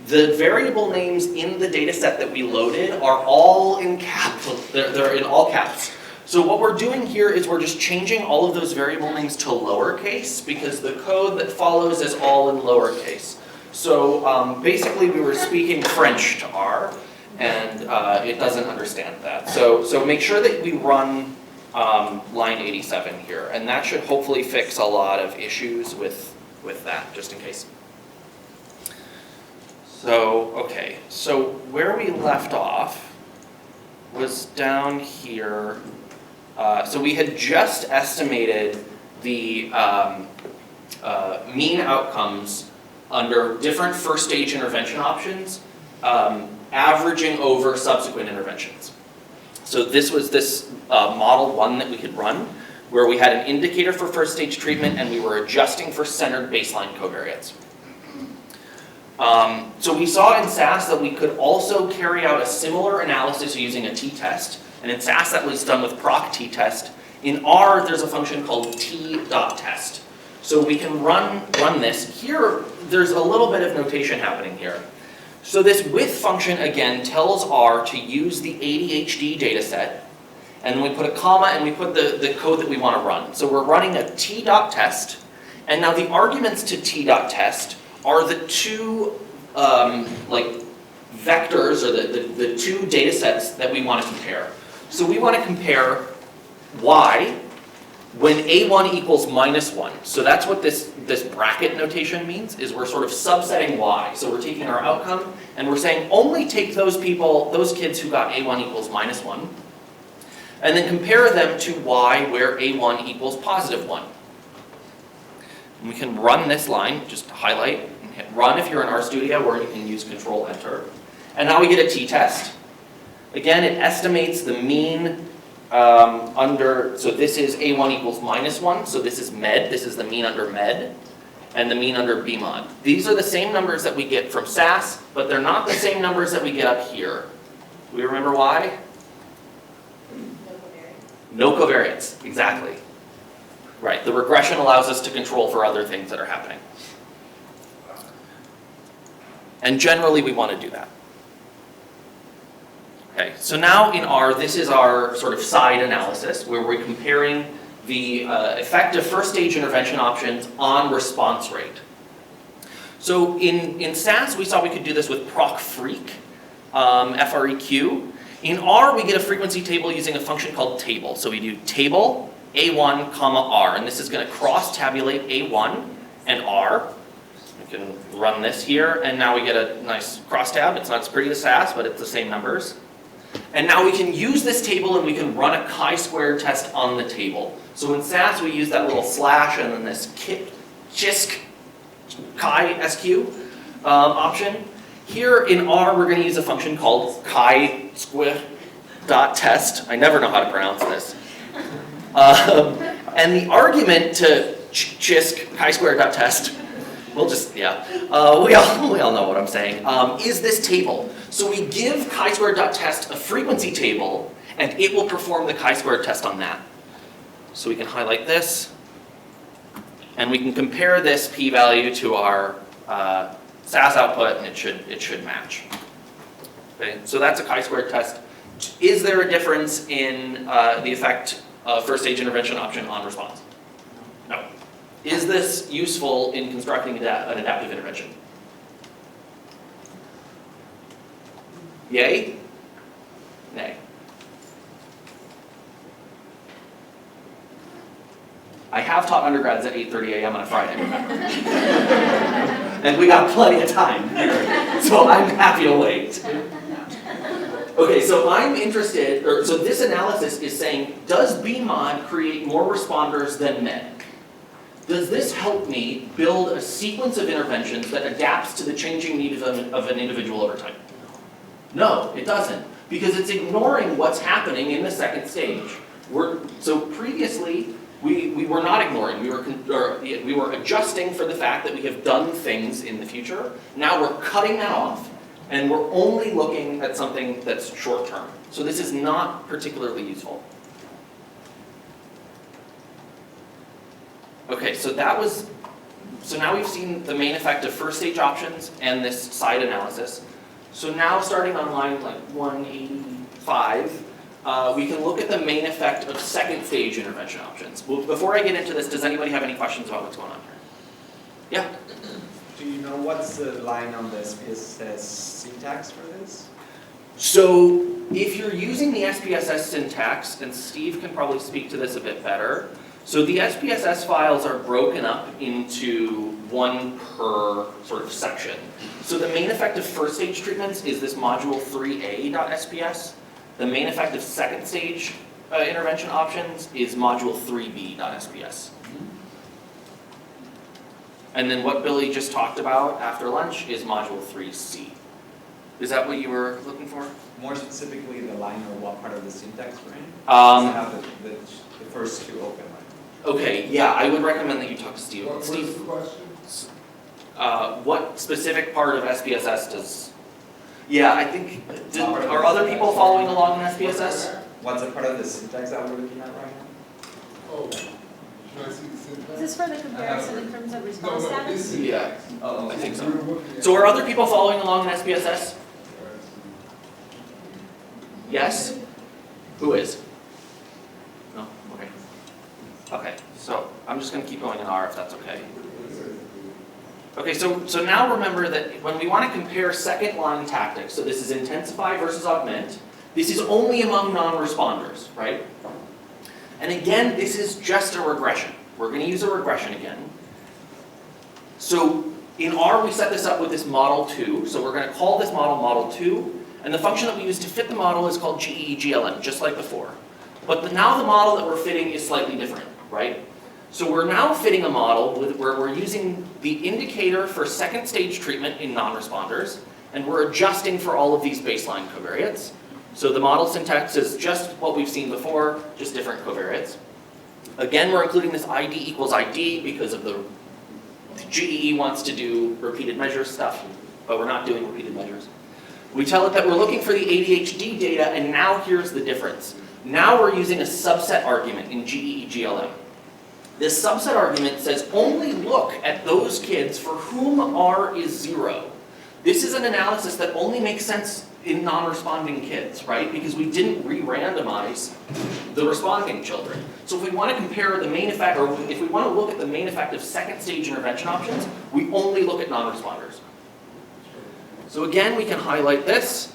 The variable names in the data set that we loaded are all in capital, they're in all caps. So what we're doing here is we're just changing all of those variable names to lowercase because the code that follows is all in lowercase. So basically we were speaking French to R, and it doesn't understand that. So make sure that we run line 87 here, and that should hopefully fix a lot of issues with that, just in case. So, okay, so where we left off was down here. So we had just estimated the mean outcomes under different first stage intervention options, averaging over subsequent interventions. So this was this model one that we could run. where we had an indicator for first stage treatment and we were adjusting for centered baseline covariates. So we saw in SAS that we could also carry out a similar analysis using a t-test, and in SAS that was done with proc t-test. In R, there's a function called t.test. So we can run this. Here, there's a little bit of notation happening here. So this with function, again, tells R to use the ADHD data set, and we put a comma and we put the code that we want to run. So we're running a t.test, and now the arguments to t.test are the two vectors, or the two data sets that we want to compare. So we want to compare y when a1 equals -1. So that's what this bracket notation means, is we're sort of subsetting y. So we're taking our outcome and we're saying only take those kids who got a1 equals -1, and then compare them to y where a1 equals +1. And we can run this line, just highlight and hit run if you're in RStudio, or you can use Control Enter. And now we get a t-test. Again, it estimates the mean so this is a1 equals -1, so this is med, this is the mean under med, and the mean under BMOD. These are the same numbers that we get from SAS, but they're not the same numbers that we get up here. Do we remember why? No covariance, exactly. Right, the regression allows us to control for other things that are happening. And generally we want to do that. Okay, so now in R, this is our sort of side analysis where we're comparing the effective first stage intervention options on response rate. So in SAS, we saw we could do this with proc-freq, FREQ. In R, we get a frequency table using a function called table. So we do table A1, comma R, and this is going to cross-tabulate A1 and R. We can run this here, and now we get a nice cross-tab. It's not as pretty as SAS, but it's the same numbers. And now we can use this table and we can run a chi-squared test on the table. So in SAS, we use that little slash and then this chisk chi-sq option. Here in R, we're going to use a function called chi-square.test. I never know how to pronounce this. And the argument to chisk chi-square.test, we'll just, we all know what I'm saying, is this table. So we give chi-squared.test a frequency table, and it will perform the chi-squared test on that. So we can highlight this, and we can compare this p-value to our SAS output, and it should match. Okay, so that's a chi-squared test. Is there a difference in the effect of first stage intervention option on response? No. Is this useful in constructing an adaptive intervention? Yay? Nay? I have taught undergrads at 8:30 a.m. on a Friday, remember? And we got plenty of time here, so I'm happy to wait. Okay, so I'm interested, so this analysis is saying, does BMOD create more responders than med? Does this help me build a sequence of interventions that adapts to the changing needs of an individual over time? No, it doesn't, because it's ignoring what's happening in the second stage. So previously, we were not ignoring, we were adjusting for the fact that we have done things in the future. Now we're cutting that off, and we're only looking at something that's short term. So this is not particularly useful. Okay, so now we've seen the main effect of first stage options and this side analysis. So now starting on line 185, we can look at the main effect of second stage intervention options. Well, before I get into this, does anybody have any questions about what's going on here? Yeah? Do you know what's the line on the SPSS syntax for this? So if you're using the SPSS syntax, and Steve can probably speak to this a bit better, so the SPSS files are broken up into one per sort of section. So the main effect of first stage treatments is this module 3a.sps. The main effect of second stage intervention options is module 3b.sps. And then what Billy just talked about after lunch is module 3c. Is that what you were looking for? More specifically, the line or what part of the syntax we're in? Um, have the first two open lines. Okay, yeah, I would recommend that you talk to Steve. What is Steve, the question? what specific part of SPSS does? Yeah, I think, are other people following along in SPSS? What's a part of the syntax that we're looking at right now? Oh, should I see the syntax? Is this for the comparison in terms of response No, no, status? this is. Yeah, Oh, I think so. We're looking at- So are other people following along in SPSS? Yes? Who is? No? Okay. Okay, so I'm just gonna keep going in R if that's okay. Okay, so now remember that when we want to compare second line tactics, so this is intensify versus augment, this is only among non-responders, right? And again, this is just a regression. We're going to use a regression again. So in R, we set this up with this model 2. So we're going to call this model model 2. And the function that we use to fit the model is called GEGLM, just like before. But now the model that we're fitting is slightly different, right? So we're now fitting a model where we're using the indicator for second stage treatment in non-responders, and we're adjusting for all of these baseline covariates. So the model syntax is just what we've seen before, just different covariates. Again, we're including this ID equals ID because of the GEE wants to do repeated measures stuff, but we're not doing repeated measures. We tell it that we're looking for the ADHD data, and now here's the difference. Now we're using a subset argument in GEE-GLM. This subset argument says only look at those kids for whom R is 0. This is an analysis that only makes sense in non-responding kids, right? Because we didn't re-randomize the responding children. So if we want to compare the main effect, or if we want to look at the main effect of second stage intervention options, we only look at non-responders. So again, we can highlight this.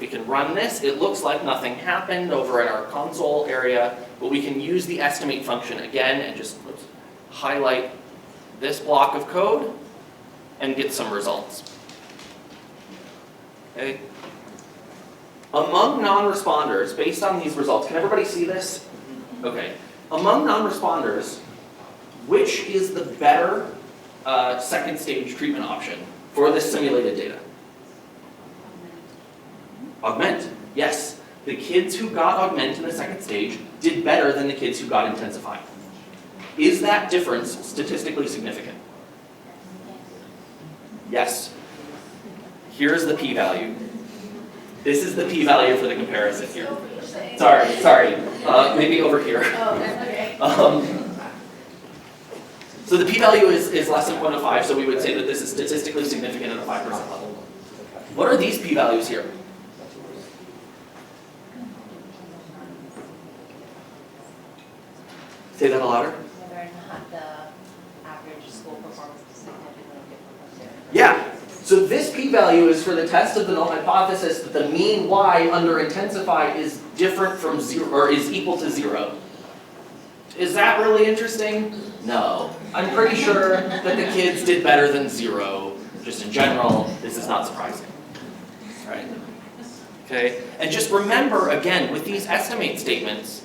We can run this. It looks like nothing happened over in our console area, but we can use the estimate function again and just highlight this block of code and get some results. Okay. Among non-responders, based on these results, can everybody see this? Okay. Among non-responders, which is the better second stage treatment option for this simulated data? Augment, yes. The kids who got augment in the second stage did better than the kids who got intensify. Is that difference statistically significant? Yes. Here's the p-value. This is the p-value for the comparison here. Sorry. Maybe over here. Oh, that's okay. So the p-value is less than 0.05, so we would say that this is statistically significant at a 5% level. What are these p-values here? Say that louder. Whether or not the average school performance is significantly different from zero. Yeah. So this p-value is for the test of the null hypothesis that the mean y under intensify is different from 0, or is equal to 0. Is that really interesting? No. I'm pretty sure that the kids did better than 0. Just in general, this is not surprising. Right? Okay? And just remember, again, with these estimate statements,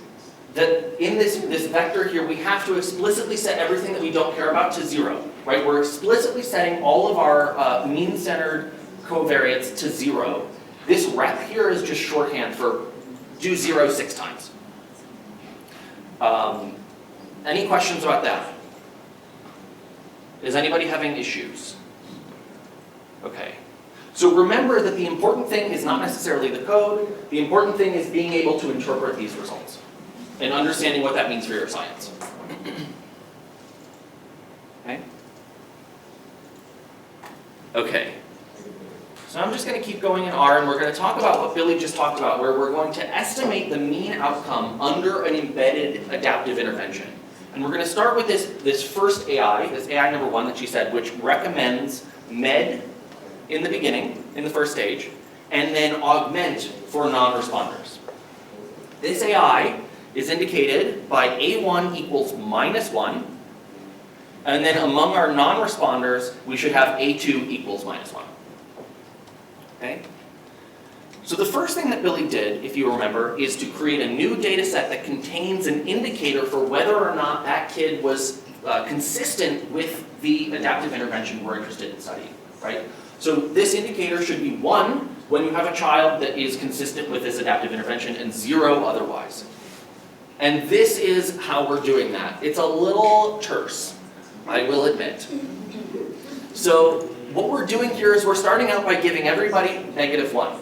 that in this vector here, we have to explicitly set everything that we don't care about to 0, right? We're explicitly setting all of our mean-centered covariates to 0. This rep here is just shorthand for do 0 6 times. Any questions about that? Is anybody having issues? Okay. So remember that the important thing is not necessarily the code. The important thing is being able to interpret these results and understanding what that means for your science. Okay? Okay. So I'm just going to keep going in R, and we're going to talk about what Billy just talked about, where we're going to estimate the mean outcome under an embedded adaptive intervention. And we're going to start with this first AI, this AI number 1 that she said, which recommends med in the beginning, in the first stage, and then augment for non-responders. This AI is indicated by A1 equals -1, and then among our non-responders, we should have A2 equals -1. Okay? So the first thing that Billy did, if you remember, is to create a new data set that contains an indicator for whether or not that kid was consistent with the adaptive intervention we're interested in studying, right? So this indicator should be 1 when you have a child that is consistent with this adaptive intervention and 0 otherwise. And this is how we're doing that. It's a little terse, I will admit. So what we're doing here is we're starting out by giving everybody -1.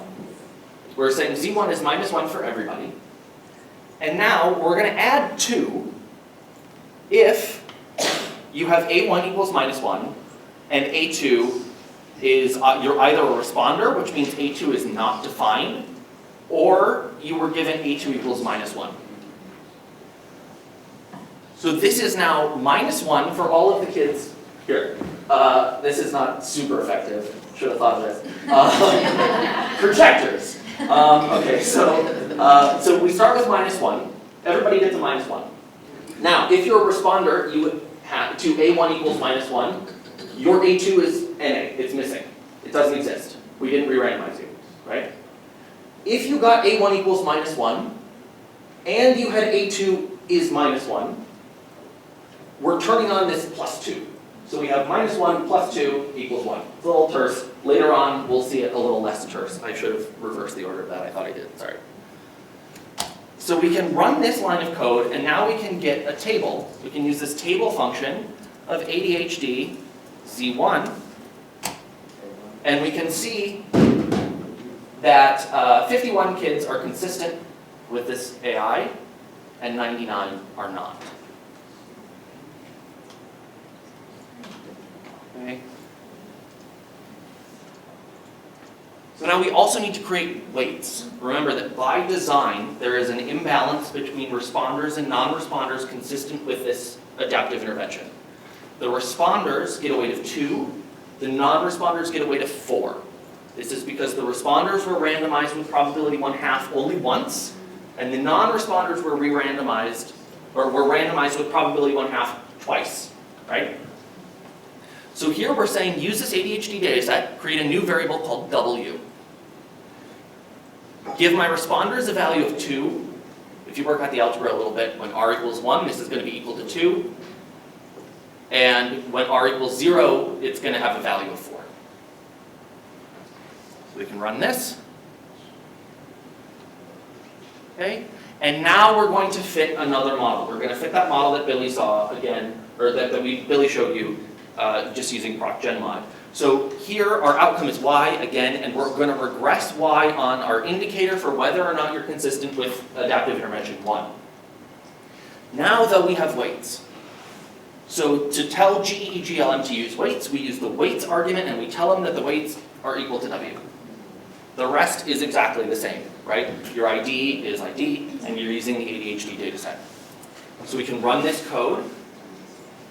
We're saying Z1 is -1 for everybody. And now we're going to add 2 if you have A1 equals -1 and A2 is, you're either a responder, which means A2 is not defined, or you were given A2 equals -1. So this is now -1 for all of the kids here. This is not super effective. Should have thought of this. Projectors. Okay, so we start with -1. Everybody gets a -1. Now, if you're a responder, you would have to A1 equals -1. Your A2 is NA. It's missing. It doesn't exist. We didn't re-randomize you, right? If you got A1 equals -1, and you had A2 is -1, we're turning on this +2. So we have -1 + 2 equals 1. It's a little terse. Later on, we'll see it a little less terse. I should have reversed the order of that. I thought I did. Sorry. So we can run this line of code, and now we can get a table. We can use this table function of ADHD Z1, and we can see that 51 kids are consistent with this AI, and 99 are not. Okay. So now we also need to create weights. Remember that by design, there is an imbalance between responders and non-responders consistent with this adaptive intervention. The responders get a weight of 2, the non-responders get a weight of 4. This is because the responders were randomized with probability 1/2 only once, and the non-responders were re-randomized, or were randomized with probability 1/2 twice, right? So here we're saying use this ADHD dataset, create a new variable called W. Give my responders a value of 2. If you work out the algebra a little bit, when R equals 1, this is going to be equal to 2. And when R equals 0, it's going to have a value of 4. So we can run this. Okay? And now we're going to fit another model. We're going to fit that model that Billy saw again, or that Billy showed you, just using ProcGenMod. So here our outcome is Y again, and we're going to regress Y on our indicator for whether or not you're consistent with adaptive intervention 1. Now though we have weights. So to tell GEGLM to use weights, we use the weights argument and we tell them that the weights are equal to W. The rest is exactly the same, right? Your ID is ID, and you're using the ADHD dataset. So we can run this code,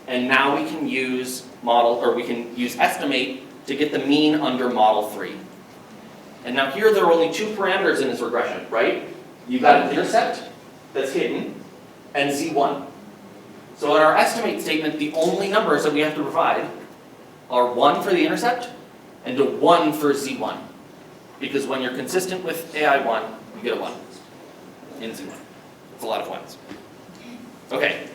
and now we can use estimate to get the mean under model 3. And now here there are only 2 parameters in this regression, right? You've got an intercept that's hidden, and Z1. So in our estimate statement, the only numbers that we have to provide are 1 for the intercept and a 1 for Z1. Because when you're consistent with AI1, you get a 1 in Z1. It's a lot of 1s. Okay.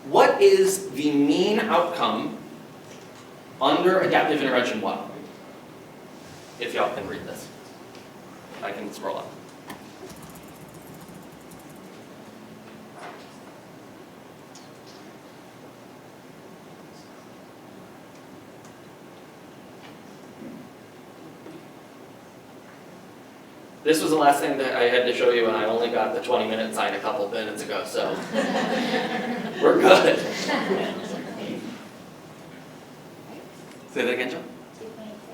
What is the mean outcome under adaptive intervention 1? If y'all can read this. I can scroll up. This was the last thing that I had to show you, and I only got the 20-minute sign a couple minutes ago, so we're good. Say that again, John?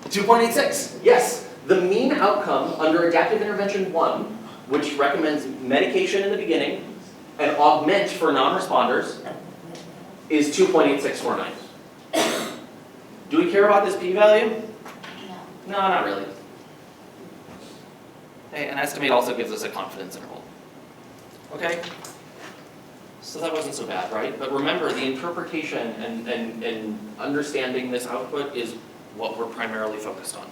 2.86, yes. The mean outcome under adaptive intervention 1, which recommends medication in the beginning and augment for non-responders, is 2.8649. Do we care about this p-value? No, not really. An estimate also gives us a confidence interval. Okay? So that wasn't so bad, right? But remember, the interpretation and understanding this output is what we're primarily focused on.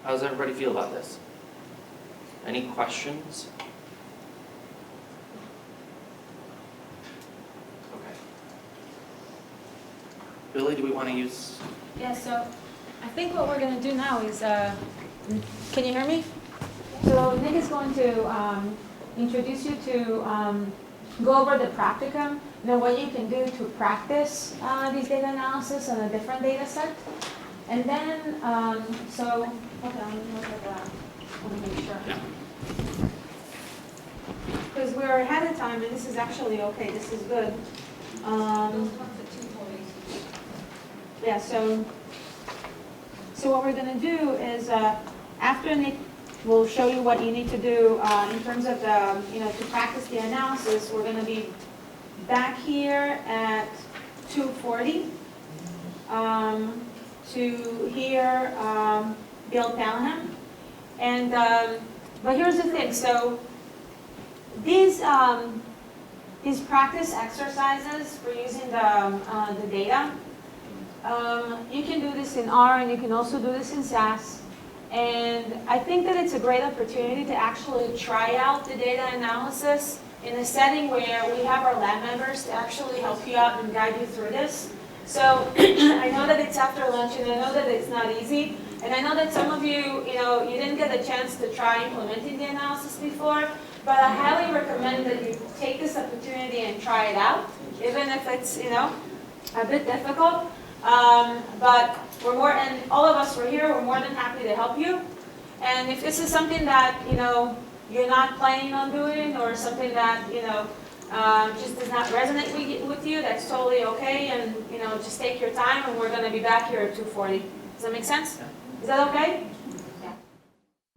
How does everybody feel about this? Any questions? Okay. Billy, do we want to use... Yeah, so I think what we're going to do now is, can you hear me? So Nick is going to introduce you to go over the practicum, what you can do to practice these data analysis on a different data set. And then, so, hold on, let me look at that. I want to make sure. Because we're ahead of time, and this is actually okay, this is good. Yeah, so what we're going to do is, after Nick will show you what you need to do in terms of the, to practice the analysis, we're going to be back here at 2:40 to hear Bill Pelham. And, but here's the thing, so these practice exercises for using the data, you can do this in R and you can also do this in SAS. And I think that it's a great opportunity to actually try out the data analysis in a setting where we have our lab members to actually help you out and guide you through this. So I know that it's after lunch and I know that it's not easy. And I know that some of you, you didn't get a chance to try implementing the analysis before, but I highly recommend that you take this opportunity and try it out, even if it's, a bit difficult. But we're more, and all of us were here, we're more than happy to help you. And if this is something that, you're not planning on doing or something that, just does not resonate with you, that's totally okay. And, just take your time and we're going to be back here at 2:40. Does that make sense? Is that okay?